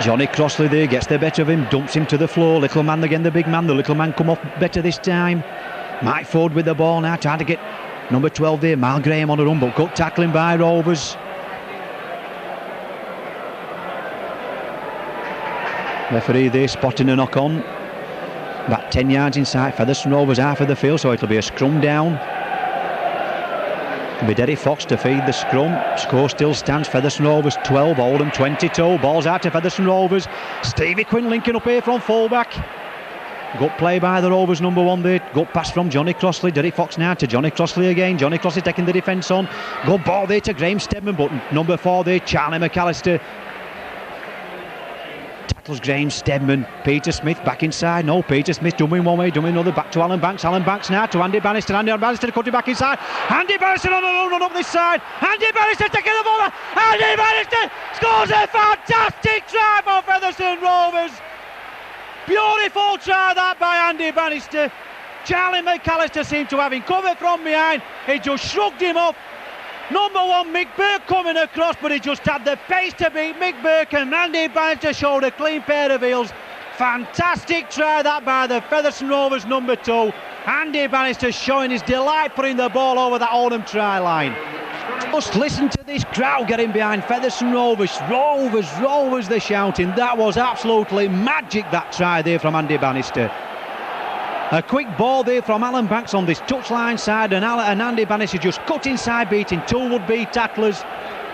Johnny Crossley there gets the better of him, dumps him to the floor. Little man again, the big man. The little man come off better this time. Mike Ford with the ball now, trying to get number 12 there, Mal Graham on the run, but good tackling by Rovers. Referee there spotting a knock on. About 10 yards inside Featherstone Rovers, half of the field, so it'll be a scrum down. It'll be Derek Fox to feed the scrum. Score still stands, Featherstone Rovers 12, Oldham 22. Ball's out to Featherstone Rovers. Stevie Quinn linking up here from fullback. Good play by the Rovers, number 1 there. Good pass from Johnny Crossley. Derek Fox now to Johnny Crossley again. Johnny Crossley taking the defence on. Good ball there to Graham Stedman, but number 4 there, Charlie McAllister. Tackles Graham Stedman. Peter Smith back inside. No, Peter Smith doing one way, doing another. Back to Alan Banks. Alan Banks now to Andy Bannister. Andy Bannister cutting back inside. Andy Bannister on a run up this side. Andy Bannister taking the ball. Andy Bannister scores a fantastic try for Featherstone Rovers. Beautiful try that by Andy Bannister. Charlie McAllister seemed to have him covered from behind. He just shrugged him off. Number 1 Mick Burke coming across, but he just had the pace to beat Mick Burke, and Andy Bannister showed a clean pair of heels. Fantastic try that by the Featherstone Rovers, number 2. Andy Bannister showing his delight putting the ball over that Oldham try line. Just listen to this crowd getting behind Featherstone Rovers. Rovers, they're shouting. That was absolutely magic, that try there from Andy Bannister. A quick ball there from Alan Banks on this touchline side, and Andy Bannister just cut inside, beating 2 would-be tacklers.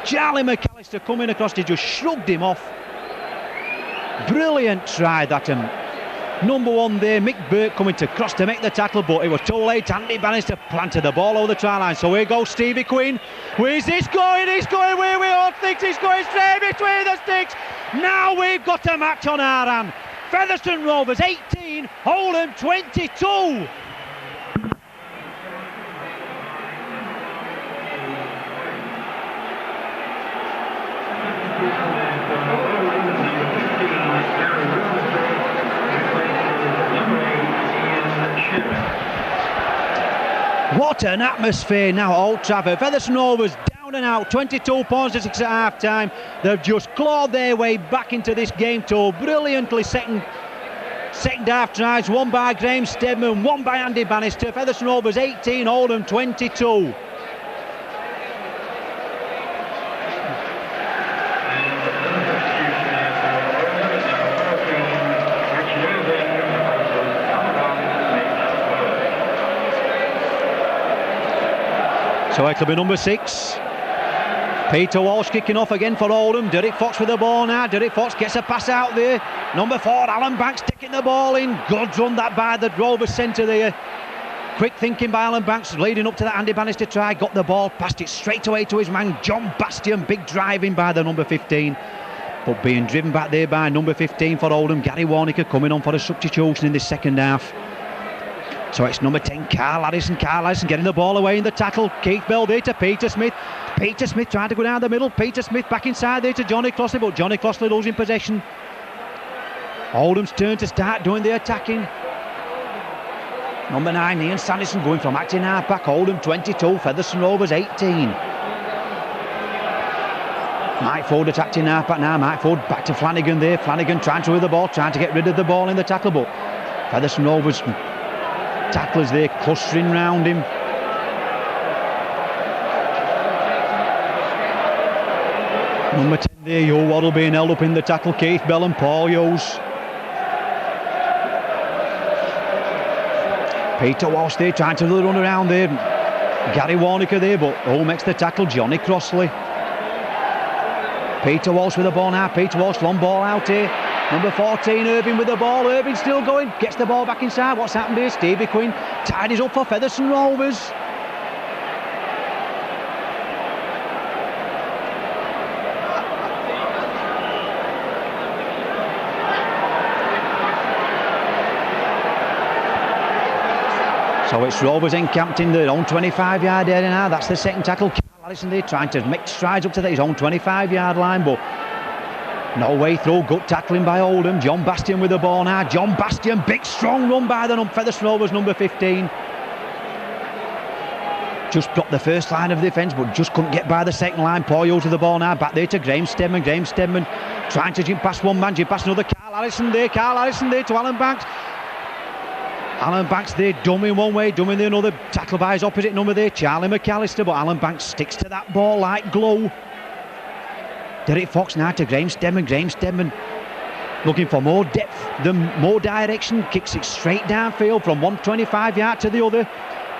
Charlie McAllister coming across, he just shrugged him off. Brilliant try that. number 1 there, Mick Burke, coming to cross to make the tackle, but it was too late. Andy Bannister planted the ball over the try line. So here goes Stevie Quinn. Where's this going? He's going where we all think he's going, straight between the sticks. Now we've got a match on our hand. Featherstone Rovers 18, Oldham 22. What an atmosphere now at Old Trafford. Featherstone Rovers down and out, 22 points to 6 at half time. They've just clawed their way back into this game to brilliantly second half tries, one by Graham Stedman, one by Andy Bannister. Featherstone Rovers 18, Oldham 22. So it'll be number 6. Peter Walsh kicking off again for Oldham. Derek Fox with the ball now. Derek Fox gets a pass out there. Number 4, Alan Banks taking the ball in. Good run that by the Rovers centre there. Quick thinking by Alan Banks, leading up to that Andy Bannister try. Got the ball, passed it straight away to his man John Bastian. Big driving by the number 15. But being driven back there by number 15 for Oldham, Gary Warnicker, coming on for a substitution in this second half. So it's number 10, Carl Addison. Carl Addison getting the ball away in the tackle. Keith Bell there to Peter Smith. Peter Smith trying to go down the middle. Peter Smith back inside there to Johnny Crossley, but Johnny Crossley losing possession. Oldham's turn to start doing the attacking. Number 9, Ian Sanderson going from acting half back. Oldham 22, Featherstone Rovers 18. Mike Ford attacking half back now. Mike Ford back to Flanagan there. Flanagan trying to win the ball, trying to get rid of the ball in the tackle, but Featherstone Rovers tacklers there clustering round him. Number 10 there, Yo Waddle being held up in the tackle. Keith Bell and Paul Hughes. Peter Walsh there trying to run around there. Gary Warnicker there, but who makes the tackle? Johnny Crossley. Peter Walsh with the ball now. Peter Walsh, long ball out here. Number 14, Irving with the ball. Irving still going, gets the ball back inside. What's happened here? Stevie Quinn tidies up for Featherstone Rovers. So it's Rovers encamped in their own 25-yard area now. That's the second tackle. Carl Allison there trying to make strides up to his own 25-yard line, but no way through. Good tackling by Oldham. John Bastian with the ball now. John Bastian, big strong run by the Featherstone Rovers number 15. Just dropped the first line of defence, but just couldn't get by the second line. Paul Hughes with the ball now. Back there to Graham Stedman. Graham Stedman trying to jump past one man. Jump past another. Carl Allison there. Carl Allison there to Alan Banks. Alan Banks there, dumbing one way, dumbing the another. Tackle by his opposite number there, Charlie McAllister, but Alan Banks sticks to that ball like glue. Derek Fox now to Graham Stedman. Graham Stedman looking for more depth, more direction, kicks it straight downfield from 125 yard to the other.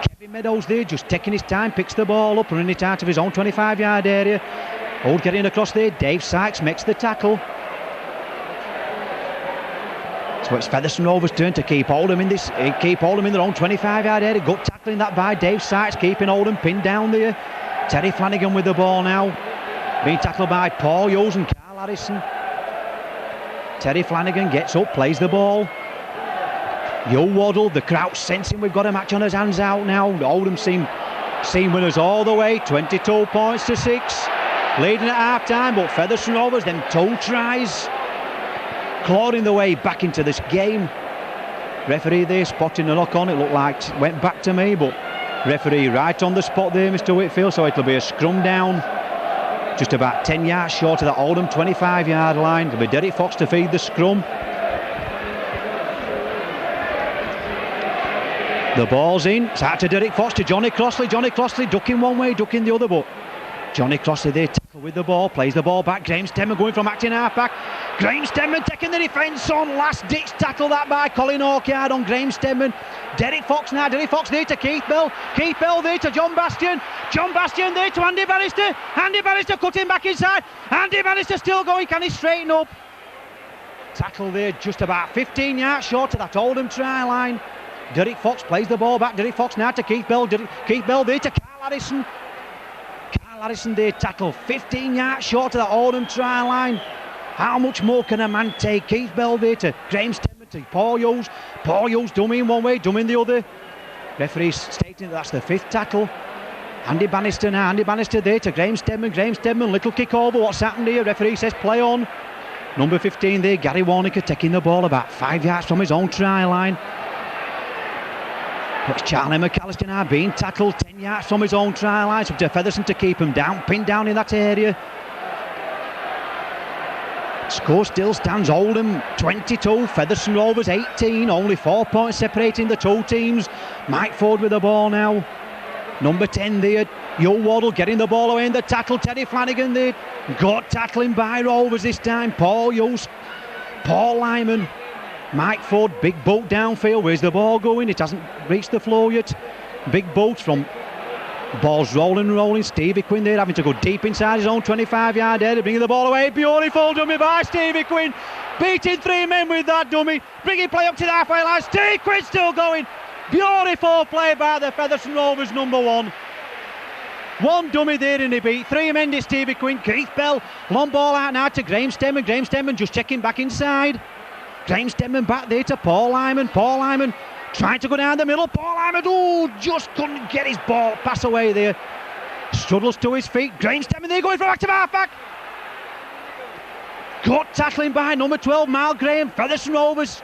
Kevin Meadows there just taking his time, picks the ball up, running it out of his own 25-yard area. Old getting across there, Dave Sykes makes the tackle. So it's Featherstone Rovers' turn to keep Oldham in their own 25-yard area. Good tackling that by Dave Sykes, keeping Oldham pinned down there. Terry Flanagan with the ball now, being tackled by Paul Hughes and Carl Harrison. Terry Flanagan gets up, plays the ball. Yo Waddle, the crowd sensing we've got a match on his hands out now. Oldham seem winners all the way, 22 points to 6. Leading at half time, but Featherstone Rovers, them 2 tries, clawing the way back into this game. Referee there spotting the knock on, it looked like it went back to me, but referee right on the spot there, Mr. Whitfield, so it'll be a scrum down just about 10 yards short of the Oldham 25-yard line. It'll be Derek Fox to feed the scrum. The ball's in, it's out to Derek Fox to Johnny Crossley. Johnny Crossley ducking one way, ducking the other, but Johnny Crossley there tackle with the ball, plays the ball back. Graham Stedman going from acting half back. Graham Stedman taking the defence on, last ditch tackle that by Colin Hawkyard on Graham Stedman. Derek Fox now, Derek Fox there to Keith Bell. Keith Bell there to John Bastian. John Bastian there to Andy Bannister. Andy Bannister cutting back inside. Andy Bannister still going, can he straighten up? tackle there just about 15 yards short of that Oldham try line. Derek Fox plays the ball back. Derek Fox now to Keith Bell. Keith Bell there to Carl Harrison. Carl Harrison there tackle 15 yards short of that Oldham try line. How much more can a man take? Keith Bell there to Graham Stedman to Paul Hughes. Paul Hughes dummy in one way, dummy in the other. Referee stating that that's the 5th tackle. Andy Bannister now. Andy Bannister there to Graham Stedman. Graham Stedman, little kick over. What's happened here? Referee says play on. Number 15 there, Gary Warnicker taking the ball about 5 yards from his own try line. It's Charlie McAllister now being tackled 10 yards from his own try line. It's up to Featherstone to keep him down, pinned down in that area. Score still stands Oldham 22, Featherstone Rovers 18. Only 4 points separating the two teams. Mike Ford with the ball now. Number 10 there, Hugh Waddle getting the ball away in the tackle. Teddy Flanagan there. Got tackling by Rovers this time. Paul Hughes, Paul Lyman. Mike Ford, big boot downfield. Where's the ball going? It hasn't reached the floor yet. Big boot from ball's rolling. Stevie Quinn there having to go deep inside his own 25-yard area, bringing the ball away. Beautiful dummy by Stevie Quinn. Beating 3 men with that dummy. Bringing play up to the halfway line. Steve Quinn still going. Beautiful play by the Featherstone Rovers number 1. One dummy there and he beat 3 men to Stevie Quinn. Keith Bell, long ball out now to Graham Stedman. Graham Stedman just checking back inside. Graham Stedman back there to Paul Lyman. Paul Lyman trying to go down the middle. Paul Lyman, just couldn't get his ball pass away there. Struggles to his feet. Graham Stedman there going from back to half-back. Good tackling by number 12, Mal Graham. Featherstone Rovers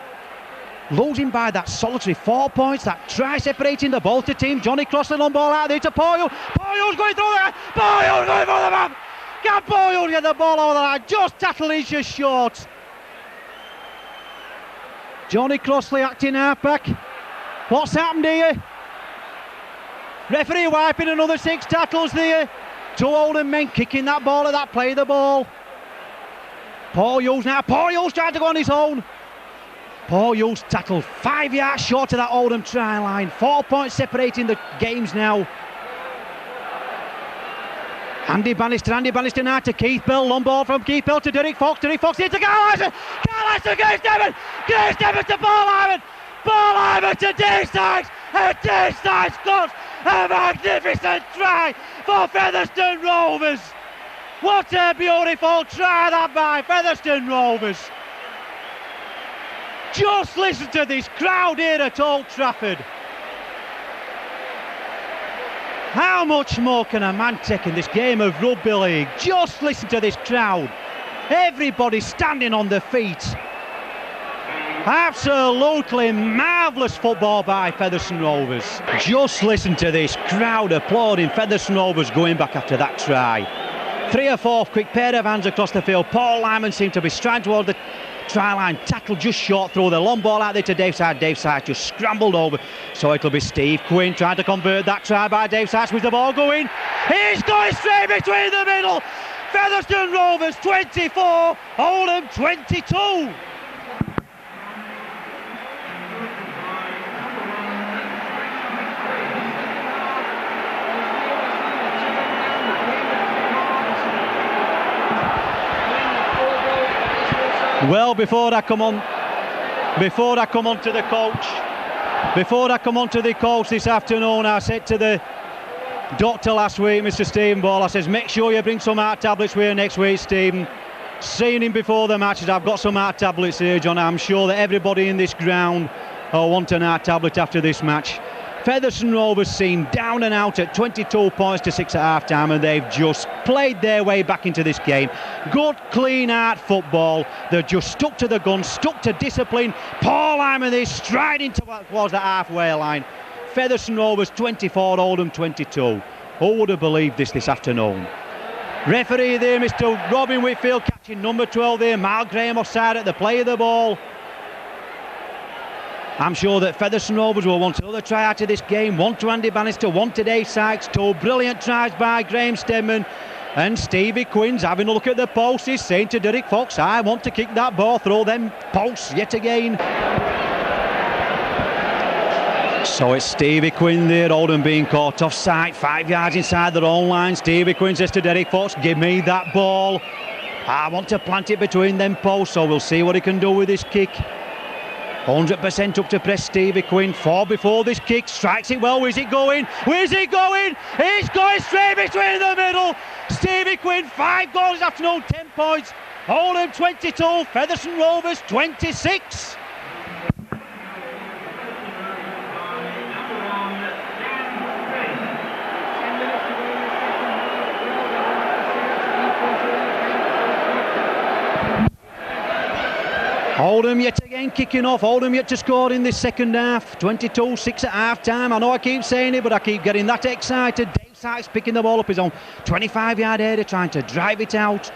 losing by that solitary 4 points. That try separating the Bolter team. Johnny Crossley on ball out there to Paul Hughes. Paul Hughes going through there. Paul Hughes going for the man. Can Paul Hughes get the ball over the line? Just tackle inches short. Johnny Crossley acting half-back. What's happened here? Referee wiping another 6 tackles there. 2 Oldham men kicking that ball at that play the ball. Paul Hughes now. Paul Hughes trying to go on his own. Paul Hughes tackled 5 yards short of that Oldham try line. 4 points separating the games now. Andy Bannister now to Keith Bell. Long ball from Keith Bell to Derek Fox. Derek Fox into Carl Harrison. Carl Harrison, Graham Stedman. Graham Stedman to Paul Lyman. Paul Lyman to Dave Sykes. And Dave Sykes scores a magnificent try for Featherstone Rovers. What a beautiful try that by Featherstone Rovers. Just listen to this crowd here at Old Trafford. How much more can a man take in this game of rugby league? Just listen to this crowd. Everybody standing on their feet. Absolutely marvellous football by Featherstone Rovers. Just listen to this crowd applauding Featherstone Rovers going back after that try. 3 or 4 quick pair of hands across the field. Paul Lyman seemed to be striding toward the try line, tackled just short through the long ball out there to Dave Sykes. Dave Sykes just scrambled over, so it'll be Steve Quinn trying to convert that try by Dave Sykes. With the ball going, he's going straight between the middle. Featherstone Rovers 24, Oldham 22. Well, before I come on to the coach this afternoon, I said to the doctor last week, Mr. Stephen Ball, I says, make sure you bring some heart tablets with you next week, Stephen. Seeing him before the matches, I've got some heart tablets here, John. I'm sure that everybody in this ground will want an heart tablet after this match. Featherstone Rovers seem down and out at 22 points to 6 at half-time, and they've just played their way back into this game. Good, clean art football. They're just stuck to the gun, stuck to discipline. Paul Lyman is striding towards the halfway line. Featherstone Rovers 24, Oldham 22. Who would have believed this afternoon? Referee there, Mr. Robin Whitfield, catching number 12 there. Mal Graham offside at the play of the ball. I'm sure that Featherstone Rovers will want another try out of this game. One to Andy Bannister, one to Dave Sykes. 2 brilliant tries by Graham Stedman. And Stevie Quinn's having a look at the posts. He's saying to Derek Fox, I want to kick that ball through them posts yet again. So it's Stevie Quinn there, Oldham being caught offside, 5 yards inside their own line. Stevie Quinn says to Derek Fox, give me that ball. I want to plant it between them posts, so we'll see what he can do with this kick. 100% up to press Stevie Quinn. 4 before this kick, strikes it well. Where's it going? Where's it going? It's going straight between the middle. Stevie Quinn, 5 goals this afternoon, 10 points. Oldham 22, Featherstone Rovers 26. Oldham yet again kicking off. Oldham yet to score in this second half. 22-6 at half time. I know I keep saying it, but I keep getting that excited. Dave Sykes picking the ball up his own 25-yard area, trying to drive it out.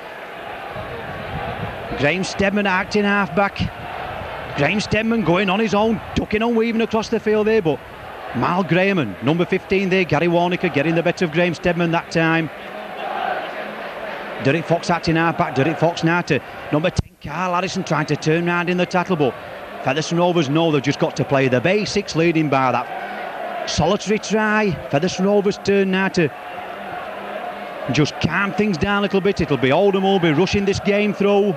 Graham Steadman acting half-back. Graham Steadman going on his own, ducking and weaving across the field there, but Mal Graham and number 15 there, Gary Warnicker, getting the better of Graham Steadman that time. Derek Fox acting half-back. Derek Fox now to number 10, Carl Harrison, trying to turn round in the tackle, but Featherstone Rovers know they've just got to play the basics, leading by that solitary try. Featherstone Rovers turn now to just calm things down a little bit. It'll be Oldham will be rushing this game through.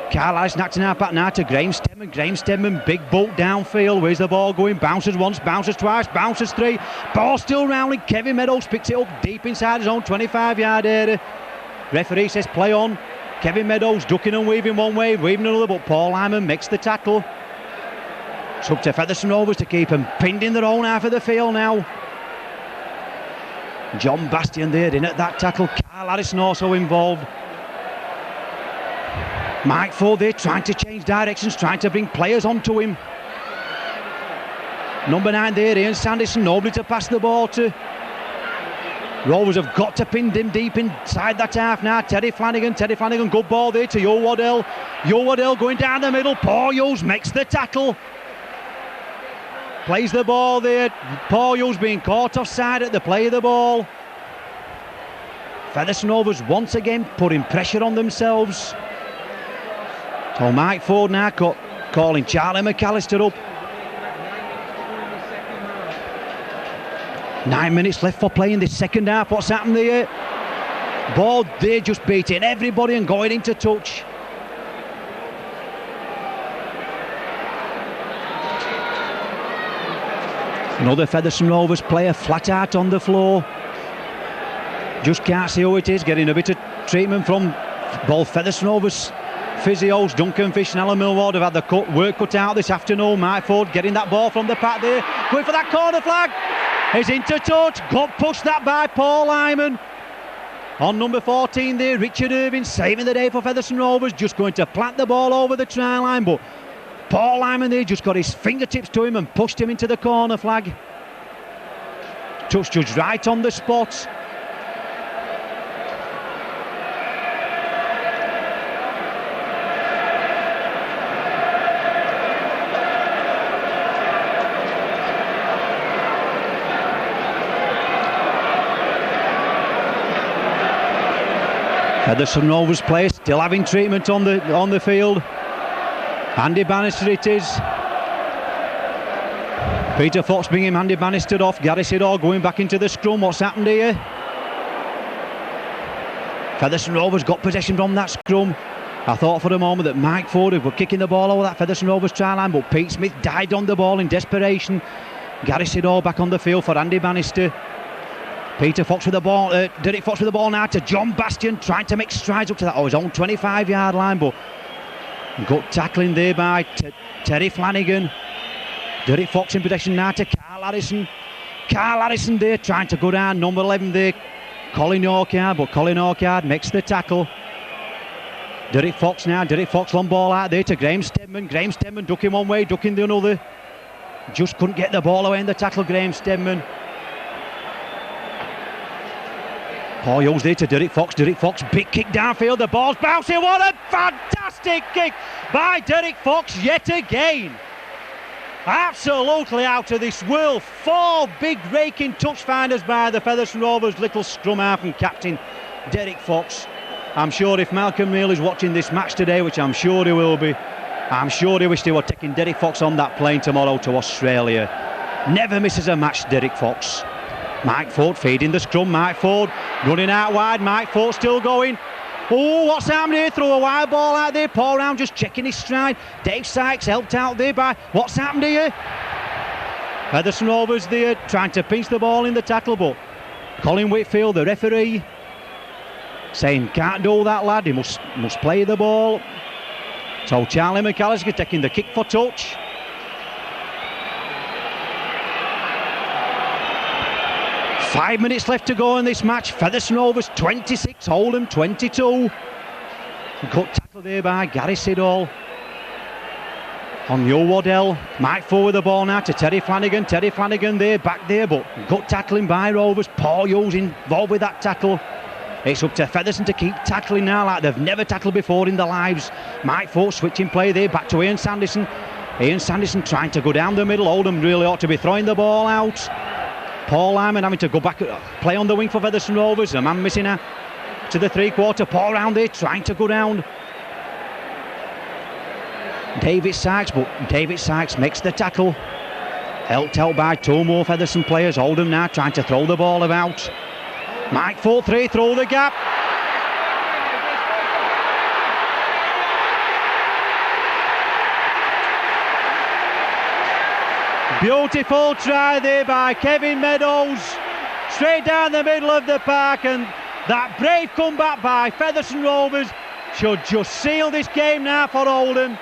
Carl Harrison acting half-back now to Graham Steadman. Graham Steadman, big bolt downfield. Where's the ball going? Bounces once, bounces twice, bounces 3. Ball still rounding. Kevin Meadows picks it up deep inside his own 25-yard area. Referee says play on. Kevin Meadows ducking and weaving one way, weaving another, but Paul Lyman makes the tackle. It's up to Featherstone Rovers to keep them pinned in their own half of the field now. John Bastian there in at that tackle. Carl Harrison also involved. Mike Ford there trying to change directions, trying to bring players onto him. Number 9 there, Ian Sanderson, nobody to pass the ball to. Rovers have got to pin him deep inside that half now. Terry Flanagan, good ball there to Yo Waddell. Yo Waddell going down the middle. Paul Hughes makes the tackle. Plays the ball there. Paul Hughes being caught offside at the play of the ball. Featherstone Rovers once again putting pressure on themselves. So Mike Ford now calling Charlie McAllister up. 9 minutes left for play in this second half. What's happened there? Ball there just beating everybody and going into touch. Another Featherstone Rovers player flat out on the floor. Just can't see who it is. Getting a bit of treatment from both Featherstone Rovers physios. Duncan Fish and Alan Millward have had the work cut out this afternoon. Mike Ford getting that ball from the pack there. Going for that corner flag. He's into touch. Got pushed that by Paul Lyman. On number 14 there, Richard Irving saving the day for Featherstone Rovers. Just going to plant the ball over the try line, but Paul Lyman there just got his fingertips to him and pushed him into the corner flag. Touch judge right on the spot. Featherstone Rovers players still having treatment on the field. Andy Bannister it is. Peter Fox bringing Andy Bannister off. Gary Sidor going back into the scrum. What's happened here? Featherstone Rovers got possession from that scrum. I thought for a moment that Mike Ford were kicking the ball over that Featherstone Rovers try line, but Pete Smith dived on the ball in desperation. Gary Sidor back on the field for Andy Bannister. Peter Fox with the ball, Derek Fox with the ball now to John Bastian, trying to make strides up to that his own 25-yard line, but good tackling there by Terry Flanagan. Derek Fox in possession now to Carl Harrison. Carl Harrison there trying to go down, number 11 there, Colin Orchard, but Colin Orchard makes the tackle. Derek Fox now, Derek Fox long ball out there to Graham Steadman. Graham Steadman ducking one way, ducking the other. Just couldn't get the ball away in the tackle, Graham Steadman. Paul Hughes there to Derek Fox. Derek Fox, big kick downfield. The ball's bouncing. What a fantastic kick by Derek Fox yet again. Absolutely out of this world. 4 big raking touch finders by the Featherstone Rovers little scrum half and captain Derek Fox. I'm sure if Malcolm Neal is watching this match today, which I'm sure he will be, I'm sure he wished he were taking Derek Fox on that plane tomorrow to Australia. Never misses a match, Derek Fox. Mike Ford feeding the scrum. Mike Ford running out wide. Mike Ford still going. Oh, what's happening here? Throw a wide ball out there. Paul Round just checking his stride. Dave Sykes helped out there by... What's happened here? Featherstone Rovers there trying to pinch the ball in the tackle, but Colin Whitfield, the referee, saying can't do that, lad. He must play the ball. So Charlie McAllister taking the kick for touch. Five minutes left to go in this match. Featherstone Rovers 26, Oldham 22. Good tackle there by Gary Siddall on Yo Waddell. Mike Ford with the ball now to Terry Flanagan. Terry Flanagan there, back there, but good tackling by Rovers. Paul Hughes involved with that tackle. It's up to Featherstone to keep tackling now like they've never tackled before in their lives. Mike Ford switching play there, back to Ian Sanderson. Ian Sanderson trying to go down the middle. Oldham really ought to be throwing the ball out. Paul Lyman having to go back, play on the wing for Featherstone Rovers. A man missing out to the three-quarter. Paul Round there trying to go down. David Sykes, but David Sykes makes the tackle. Helped out by two more Featherstone players. Oldham now trying to throw the ball about. Mike 4-3, throw the gap. Beautiful try there by Kevin Meadows, straight down the middle of the park, and that brave comeback by Featherstone Rovers should just seal this game now for Oldham.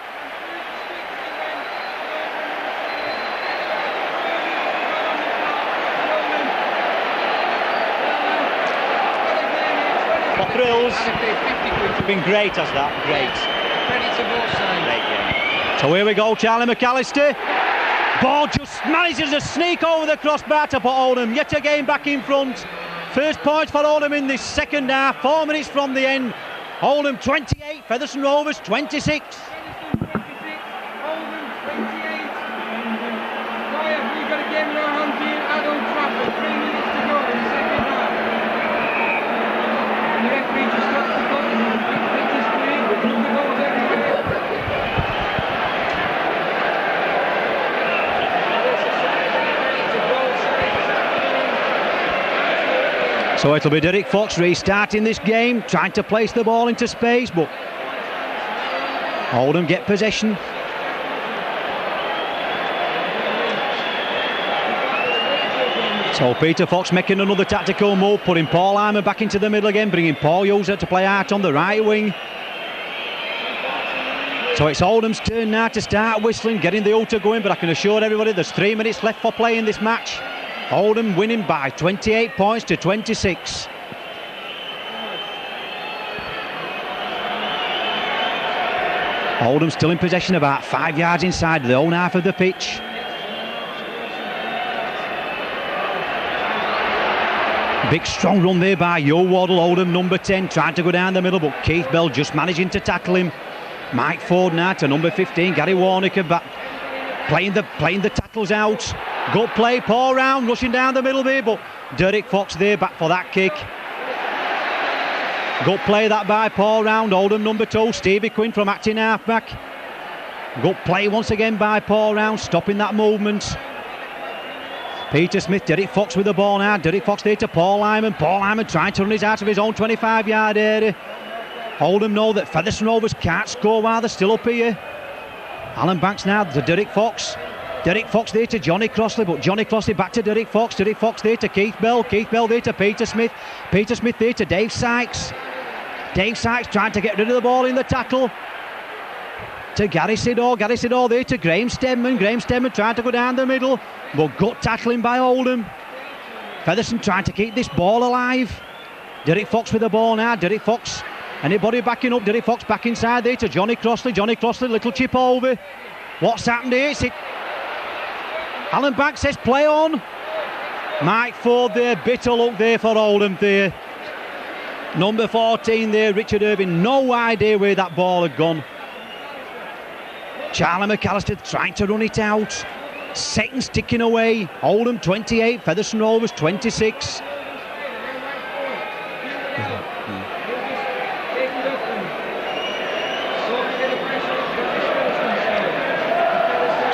For thrills, it's been great as that, great. Great game. So here we go, Charlie McAllister. Ball just manages to sneak over the crossbar to put Oldham yet again back in front. First point for Oldham in this second half, 4 minutes from the end. Oldham 28, Featherstone Rovers 26. Oldham 28. Right, we've got a game in our hands here at Old Trafford. 3 minutes to go in the second half. And the referee just stops the ball. It's his screen. Look at goals everywhere. So it'll be Derek Fox restarting this game, trying to place the ball into space, but Oldham get possession. So Peter Fox making another tactical move, putting Paul Lyman back into the middle again, bringing Paul Hughes to play out on the right wing. So it's Oldham's turn now to start whistling, getting the ultra going, but I can assure everybody there's 3 minutes left for play in this match. Oldham winning by 28 points to 26. Oldham still in possession about 5 yards inside the own half of the pitch. Big strong run there by Yo Waddle, Oldham number 10, trying to go down the middle, but Keith Bell just managing to tackle him. Mike Ford now to number 15, Gary Warnicker, back playing the tackles out. Good play, Paul Round rushing down the middle there, but Derek Fox there back for that kick. Good play that by Paul Round. Oldham number 2, Stevie Quinn from acting halfback. Good play once again by Paul Round, stopping that movement. Peter Smith, Derek Fox with the ball now. Derek Fox there to Paul Lyman. Paul Lyman trying to run it out of his own 25-yard area. Oldham know that Featherstone Rovers can't score while they're still up here. Alan Banks now to Derek Fox. Derek Fox there to Johnny Crossley, but Johnny Crossley back to Derek Fox. Derek Fox there to Keith Bell. Keith Bell there to Peter Smith. Peter Smith there to Dave Sykes. Dave Sykes trying to get rid of the ball in the tackle to Gary Siddall. Gary Siddall there to Graham Stedman. Graham Stedman trying to go down the middle, but gut tackling by Oldham. Featherstone trying to keep this ball alive. Derek Fox with the ball now. Derek Fox, anybody backing up? Derek Fox back inside there to Johnny Crossley. Johnny Crossley, little chip over. What's happened here? It's it. Alan Banks says play on. Mike Ford there, bitter luck there for Oldham there. Number 14 there, Richard Irving, no idea where that ball had gone. Charlie McAllister trying to run it out. Seconds ticking away. Oldham 28, Featherstone Rovers 26.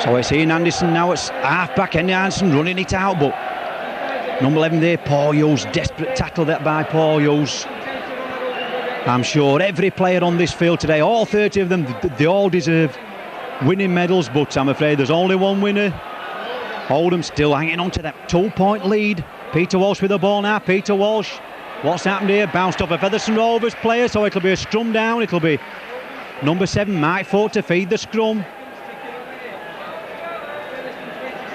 So it's Ian Anderson now, it's half-back, Henry Anderson running it out, but number 11 there, Paul Hughes, desperate tackle that by Paul Hughes. I'm sure every player on this field today, all 30 of them, they all deserve winning medals, but I'm afraid there's only one winner. Oldham still hanging on to that 2-point lead. Peter Walsh with the ball now. Peter Walsh, what's happened here? Bounced off a Featherstone Rovers player, so it'll be a scrum down. It'll be number 7, Mike Ford, to feed the scrum.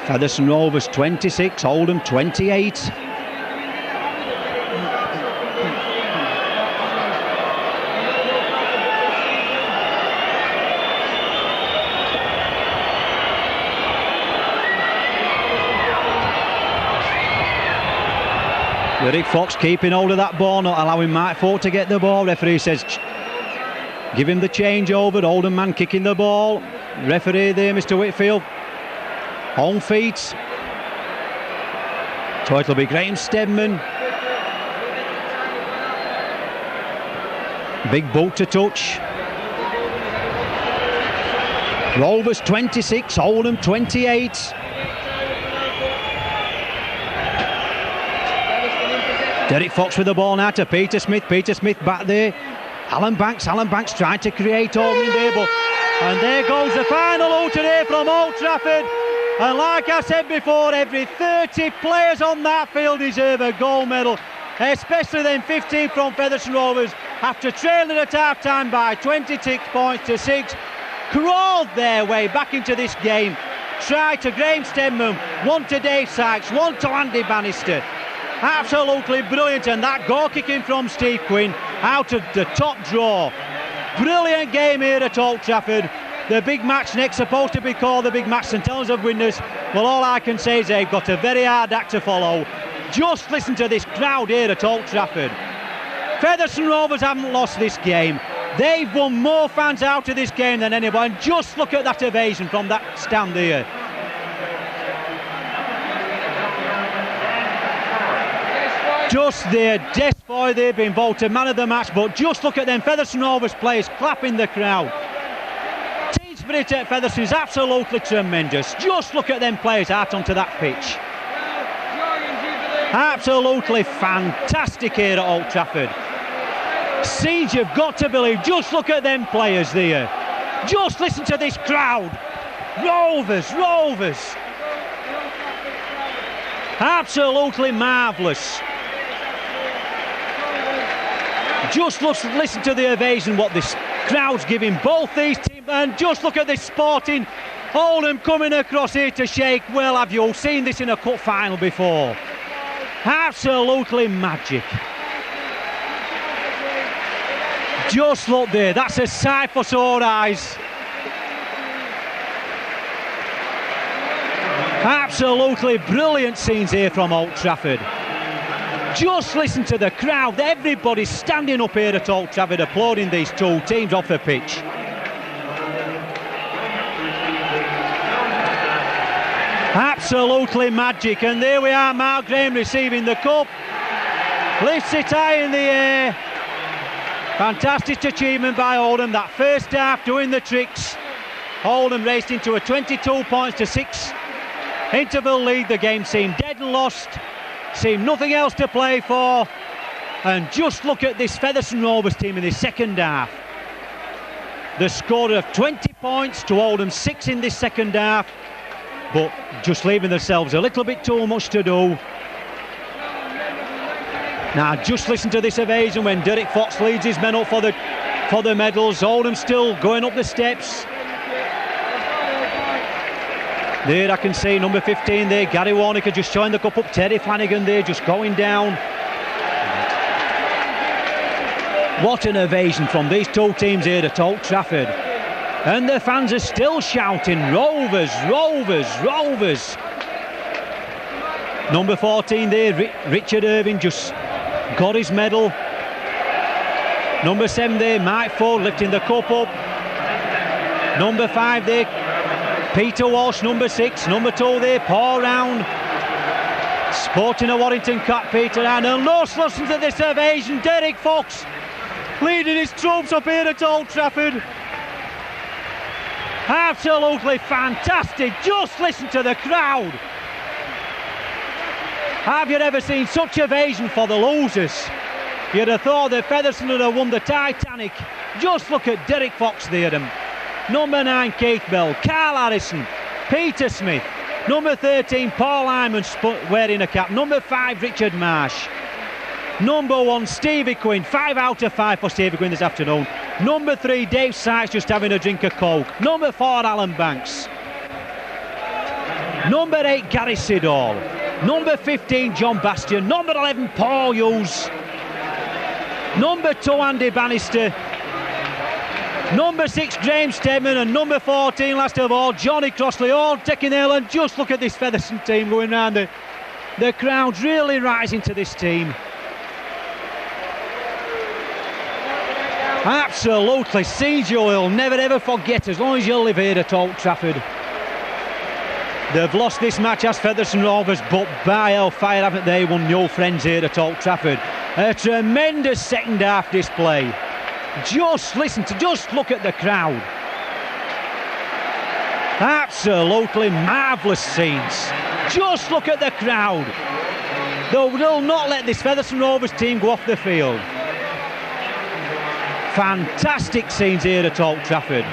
Featherstone Rovers 26, Oldham 28. Derek Fox keeping hold of that ball, not allowing Mike Ford to get the ball. Referee says give him the changeover. Oldham man kicking the ball. Referee there, Mr. Whitfield. Home feet. So it'll be Graham Steadman. Big boot to touch. Rovers 26, Oldham 28. Derek Fox with the ball now to Peter Smith. Peter Smith back there. Alan Banks trying to create opening there, but and there goes the final out today from Old Trafford. And like I said before, every 30 players on that field deserve a gold medal, especially them 15 from Featherstone Rovers, after trailing at half time by 26 points to 6, crawled their way back into this game. Tried to Graham Steadman, one to Dave Sykes, one to Andy Bannister. Absolutely brilliant, and that goal kicking from Steve Quinn out of the top draw. Brilliant game here at Old Trafford. The big match next, supposed to be called the big match, St Helens of Widnes. Well, all I can say is they've got a very hard act to follow. Just listen to this crowd here at Old Trafford. Featherstone Rovers haven't lost this game. They've won more fans out of this game than anyone. And just look at that ovation from that stand here. Just there, Despoy, they've been voted man of the match, but just look at them Featherstone Rovers players clapping the crowd. Team spirit at Featherstone is absolutely tremendous. Just look at them players out onto that pitch. Absolutely fantastic here at Old Trafford. Scenes you've got to believe. Just look at them players there. Just listen to this crowd. Rovers. Absolutely marvellous. Just listen to the ovation what this crowd's giving both these teams, and just look at this Sporting Oldham coming across here to shake. Well, have you all seen this in a cup final before? Absolutely magic. Just look there, that's a sight for sore eyes. Absolutely brilliant scenes here from Old Trafford. Just listen to the crowd. Everybody's standing up here at Old Trafford applauding these two teams off the pitch. Absolutely magic. And there we are, Mark Graham receiving the cup. Lifts it high in the air. Fantastic achievement by Oldham. That first half doing the tricks. Oldham raced into a 22 points to 6 interval lead. The game seemed dead and lost. Seemed nothing else to play for. And just look at this Featherstone Rovers team in the second half. The score of 20 points to Oldham 6 in this second half, but just leaving themselves a little bit too much to do. Now just listen to this ovation when Derek Fox leads his men up for the medals. Oldham still going up the steps. There I can see number 15 there, Gary Warnicker just showing the cup up. Terry Flanagan there just going down. What an ovation from these two teams here at Old Trafford. And the fans are still shouting, Rovers, Rovers, Rovers. Number 14 there, Richard Irving just got his medal. Number 7 there, Mike Ford lifting the cup up. Number 5 there, Peter Walsh. Number 6, number 2 there, Paul Round. Sporting a Warrington Cup, Peter Round. And listen to this ovation, Derek Fox leading his troops up here at Old Trafford. Absolutely fantastic. Just listen to the crowd. Have you ever seen such ovation for the losers? You'd have thought that Featherstone would have won the Titanic. Just look at Derek Fox there. Number 9, Keith Bell. Carl Harrison. Peter Smith. Number 13, Paul Hyman wearing a cap. Number 5, Richard Marsh. Number 1, Stevie Quinn. 5 out of 5 for Stevie Quinn this afternoon. Number 3, Dave Sykes just having a drink of Coke. Number 4, Alan Banks. Number 8, Gary Siddall. Number 15, John Bastian. Number 11, Paul Hughes. Number 2, Andy Bannister. Number 6, Graham Stedman. And number 14, last of all, Johnny Crossley. All taking ill. And just look at this Featherstone team going round. The crowd's really rising to this team. Absolutely, scenes you'll never ever forget as long as you live here at Old Trafford. They've lost this match as Featherstone Rovers, but by hellfire haven't they won new friends here at Old Trafford. A tremendous second half display. Just look at the crowd. Absolutely marvellous scenes. Just look at the crowd. They'll not let this Featherstone Rovers team go off the field. Fantastic scenes here at Old Trafford.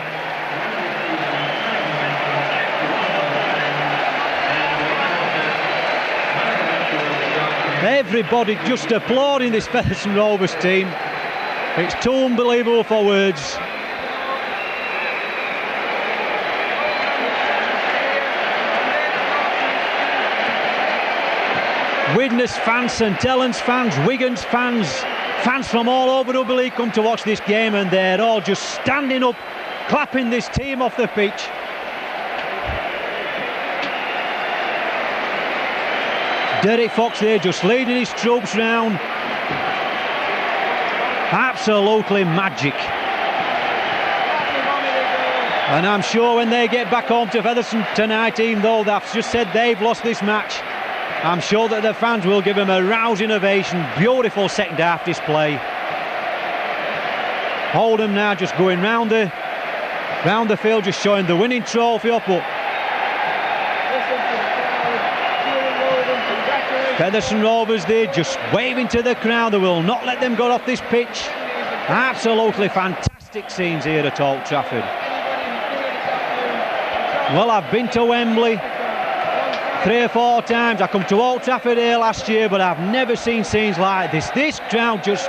Everybody just applauding this Featherstone Rovers team. It's too unbelievable for words. Widnes fans, St Helens fans, Wigan's fans, fans from all over Rugby League come to watch this game, and they're all just standing up, clapping this team off the pitch. Derek Fox there just leading his troops round. Absolutely magic. And I'm sure when they get back home to Featherstone tonight, even though they've just said they've lost this match, I'm sure that the fans will give them a rousing ovation. Beautiful second half display. Oldham now just going round the field, just showing the winning trophy up. But Featherstone Rovers there just waving to the crowd. They will not let them go off this pitch. Absolutely fantastic scenes here at Old Trafford. Well, I've been to Wembley 3 or 4 times. I come to Old Trafford here last year, but I've never seen scenes like this. This crowd just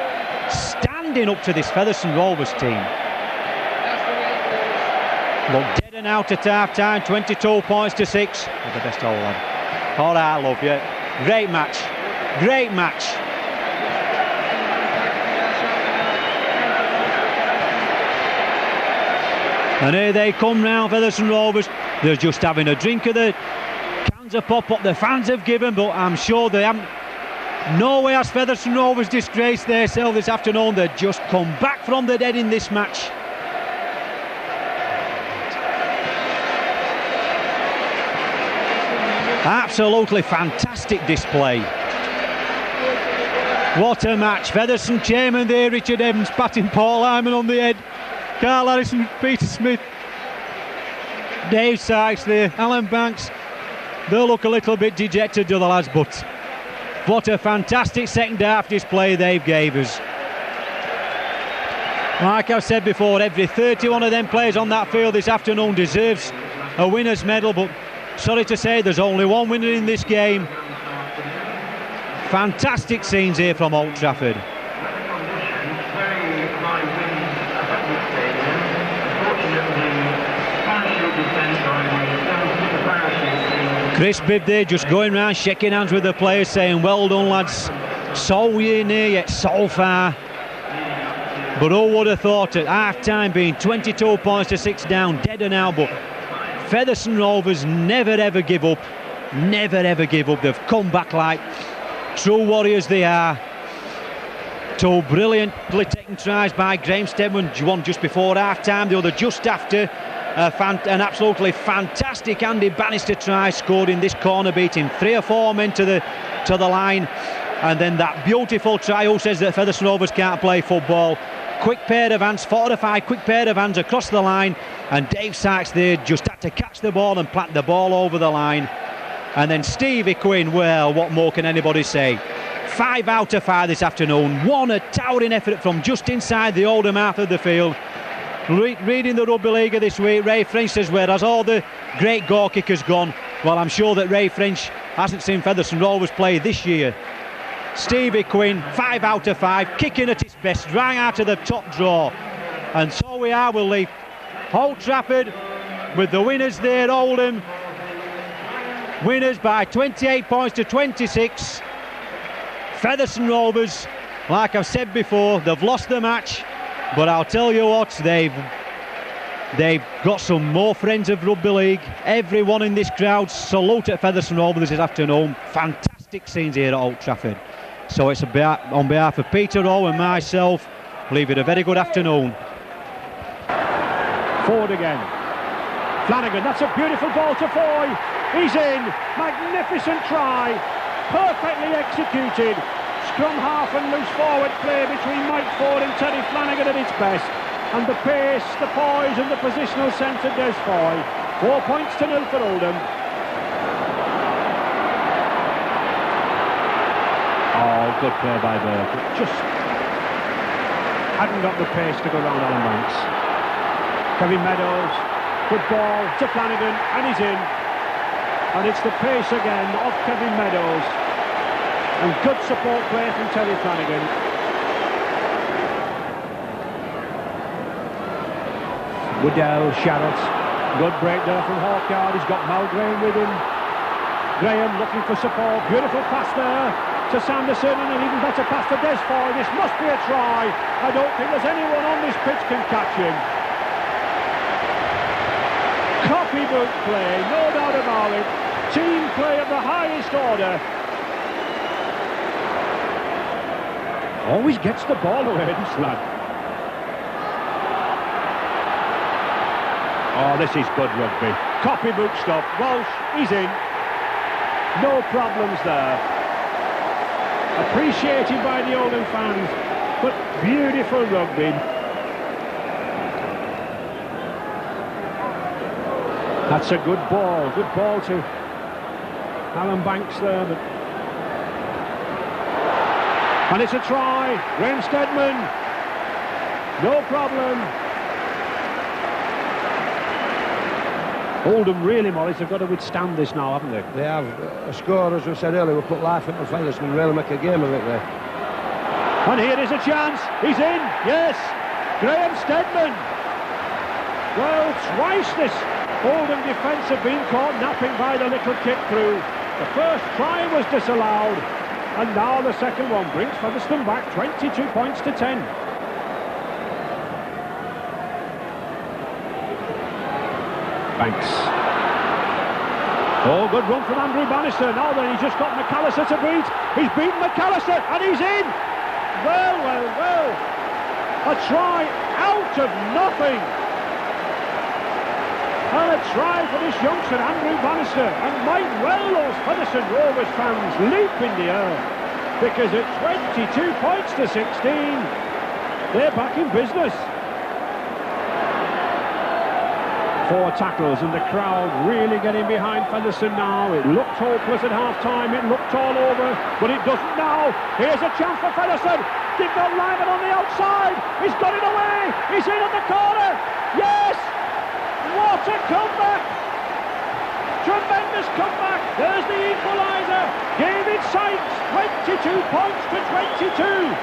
standing up to this Featherstone Rovers team. Look, dead and out at half time, 22 points to 6. You're the best old lad. All right, love you. Great match. Great match. And here they come round, Featherstone Rovers. They're just having a drink of the cans of pop what the fans have given, but I'm sure they haven't. No way has Featherstone Rovers disgraced themselves this afternoon. They've just come back from the dead in this match. Absolutely fantastic display. What a match. Featherstone chairman there, Richard Evans, patting Paul Hyman on the head. Carl Harrison, Peter Smith, Dave Sykes there, Alan Banks. They'll look a little bit dejected, to the lads, but what a fantastic second half display they've gave us. Like I've said before, every 31 of them players on that field this afternoon deserves a winner's medal, but sorry to say there's only one winner in this game. Fantastic scenes here from Old Trafford. Chris Bibb there just going round shaking hands with the players, saying well done lads, so near yet so far. But who would have thought at half time, being 22 points to 6 down, dead and out, but Featherstone Rovers never ever give up. Never ever give up. They've come back like true warriors they are. 2 brilliantly taken tries by Graham Stedman, one just before half time, the other just after. An absolutely fantastic Andy Bannister try scored in this corner, beating 3 or 4 men to the line, and then that beautiful try. Who says that Featherstone Rovers can't play football? Quick pair of hands, 4 to 5 quick pair of hands across the line, and Dave Sykes there just had to catch the ball and plant the ball over the line. And then Stevie Quinn, well, what more can anybody say? 5 out of 5 this afternoon. One a towering effort from just inside the Oldham half of the field. Reading the Rugby League this week, Ray French says, where has all the great goal kickers gone? Well, I'm sure that Ray French hasn't seen Featherstone Rovers play this year. Stevie Quinn, 5 out of 5, kicking at his best, right out of the top draw. And so we are, we'll leave Old Trafford with the winners there, Oldham. Winners by 28 points to 26. Featherstone Rovers, like I've said before, they've lost the match. But I'll tell you what, they've got some more friends of Rugby League. Everyone in this crowd salute at Featherstone Rovers this afternoon. Fantastic scenes here at Old Trafford. So it's on behalf of Peter Rowe and myself, leave it a very good afternoon. Forward again. Flanagan, that's a beautiful ball to Foy. He's in. Magnificent try. Perfectly executed. Scrum half and loose forward play between Mike Ford and Terry Flanagan at its best. And the pace, the poise and the positional sense of Des Foy. 4 points to 0 for Oldham. Oh, good play by Burke. Just hadn't got the pace to go round Alan Banks. Kevin Meadows, good ball to Flanagan and he's in. And it's the pace again of Kevin Meadows. And good support play from Terry Flanagan. Woodell, Sharrett, good break there from Hawkyard. He's got Malgrave with him. Graham looking for support. Beautiful pass there to Sanderson and an even better pass to Des Foy. This must be a try. I don't think there's anyone on this pitch can catch him. Copybook play, no doubt about it. Team play of the highest order. Always gets the ball away, this lad. Oh, this is good rugby. Copybook stuff. Walsh, he's in. No problems there. Appreciated by the Oldham fans, but beautiful rugby. That's a good ball to Alan Banks there, but and it's a try. Graham Steadman, no problem. Oldham really, Morris, have got to withstand this now, haven't they? They have. A score, as we said earlier, will put life into Featherstone and really make a game of it there. And here is a chance. He's in. Yes. Graham Steadman. Well, twice this Oldham defence have been caught napping by the little kick through. The first try was disallowed. And now the second one brings Featherstone back 22 points to 10. Banks. Oh, good run from Andrew Bannister. Now then, he's just got McAllister to beat. He's beaten McAllister and he's in. Well. A try out of nothing. And a try for this youngster, Andrew Bannister. And might well those Featherstone Rovers fans leap in the air. Because at 22 points to 16, they're back in business. 4 tackles and the crowd really getting behind Featherstone now. It looked hopeless at half-time, it looked all over, but it doesn't now. Here's a chance for Featherstone. They've got Lyman on the outside. He's got it away. He's in at the corner. Yes! What a comeback! Tremendous comeback. There's the equaliser. David Sykes, 22 points to 22.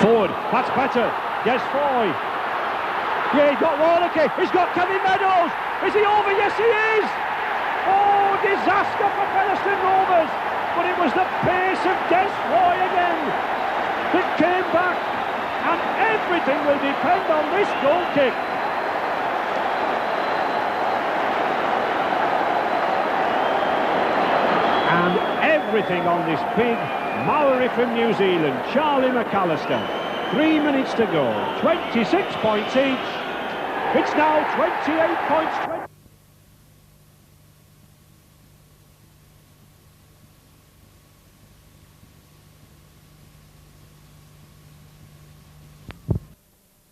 Forward, that's better. Yes, Foy. Yeah, he's got Warnocky. He's got Kevin Meadows. Is he over? Yes, he is. Oh, disaster for Featherstone Rovers. But it was the pace of Des Foy again that came back. And everything will depend on this goal kick. And everything on this big Maori from New Zealand, Charlie McAllister. 3 minutes to go, 26 points each. It's now 28 points.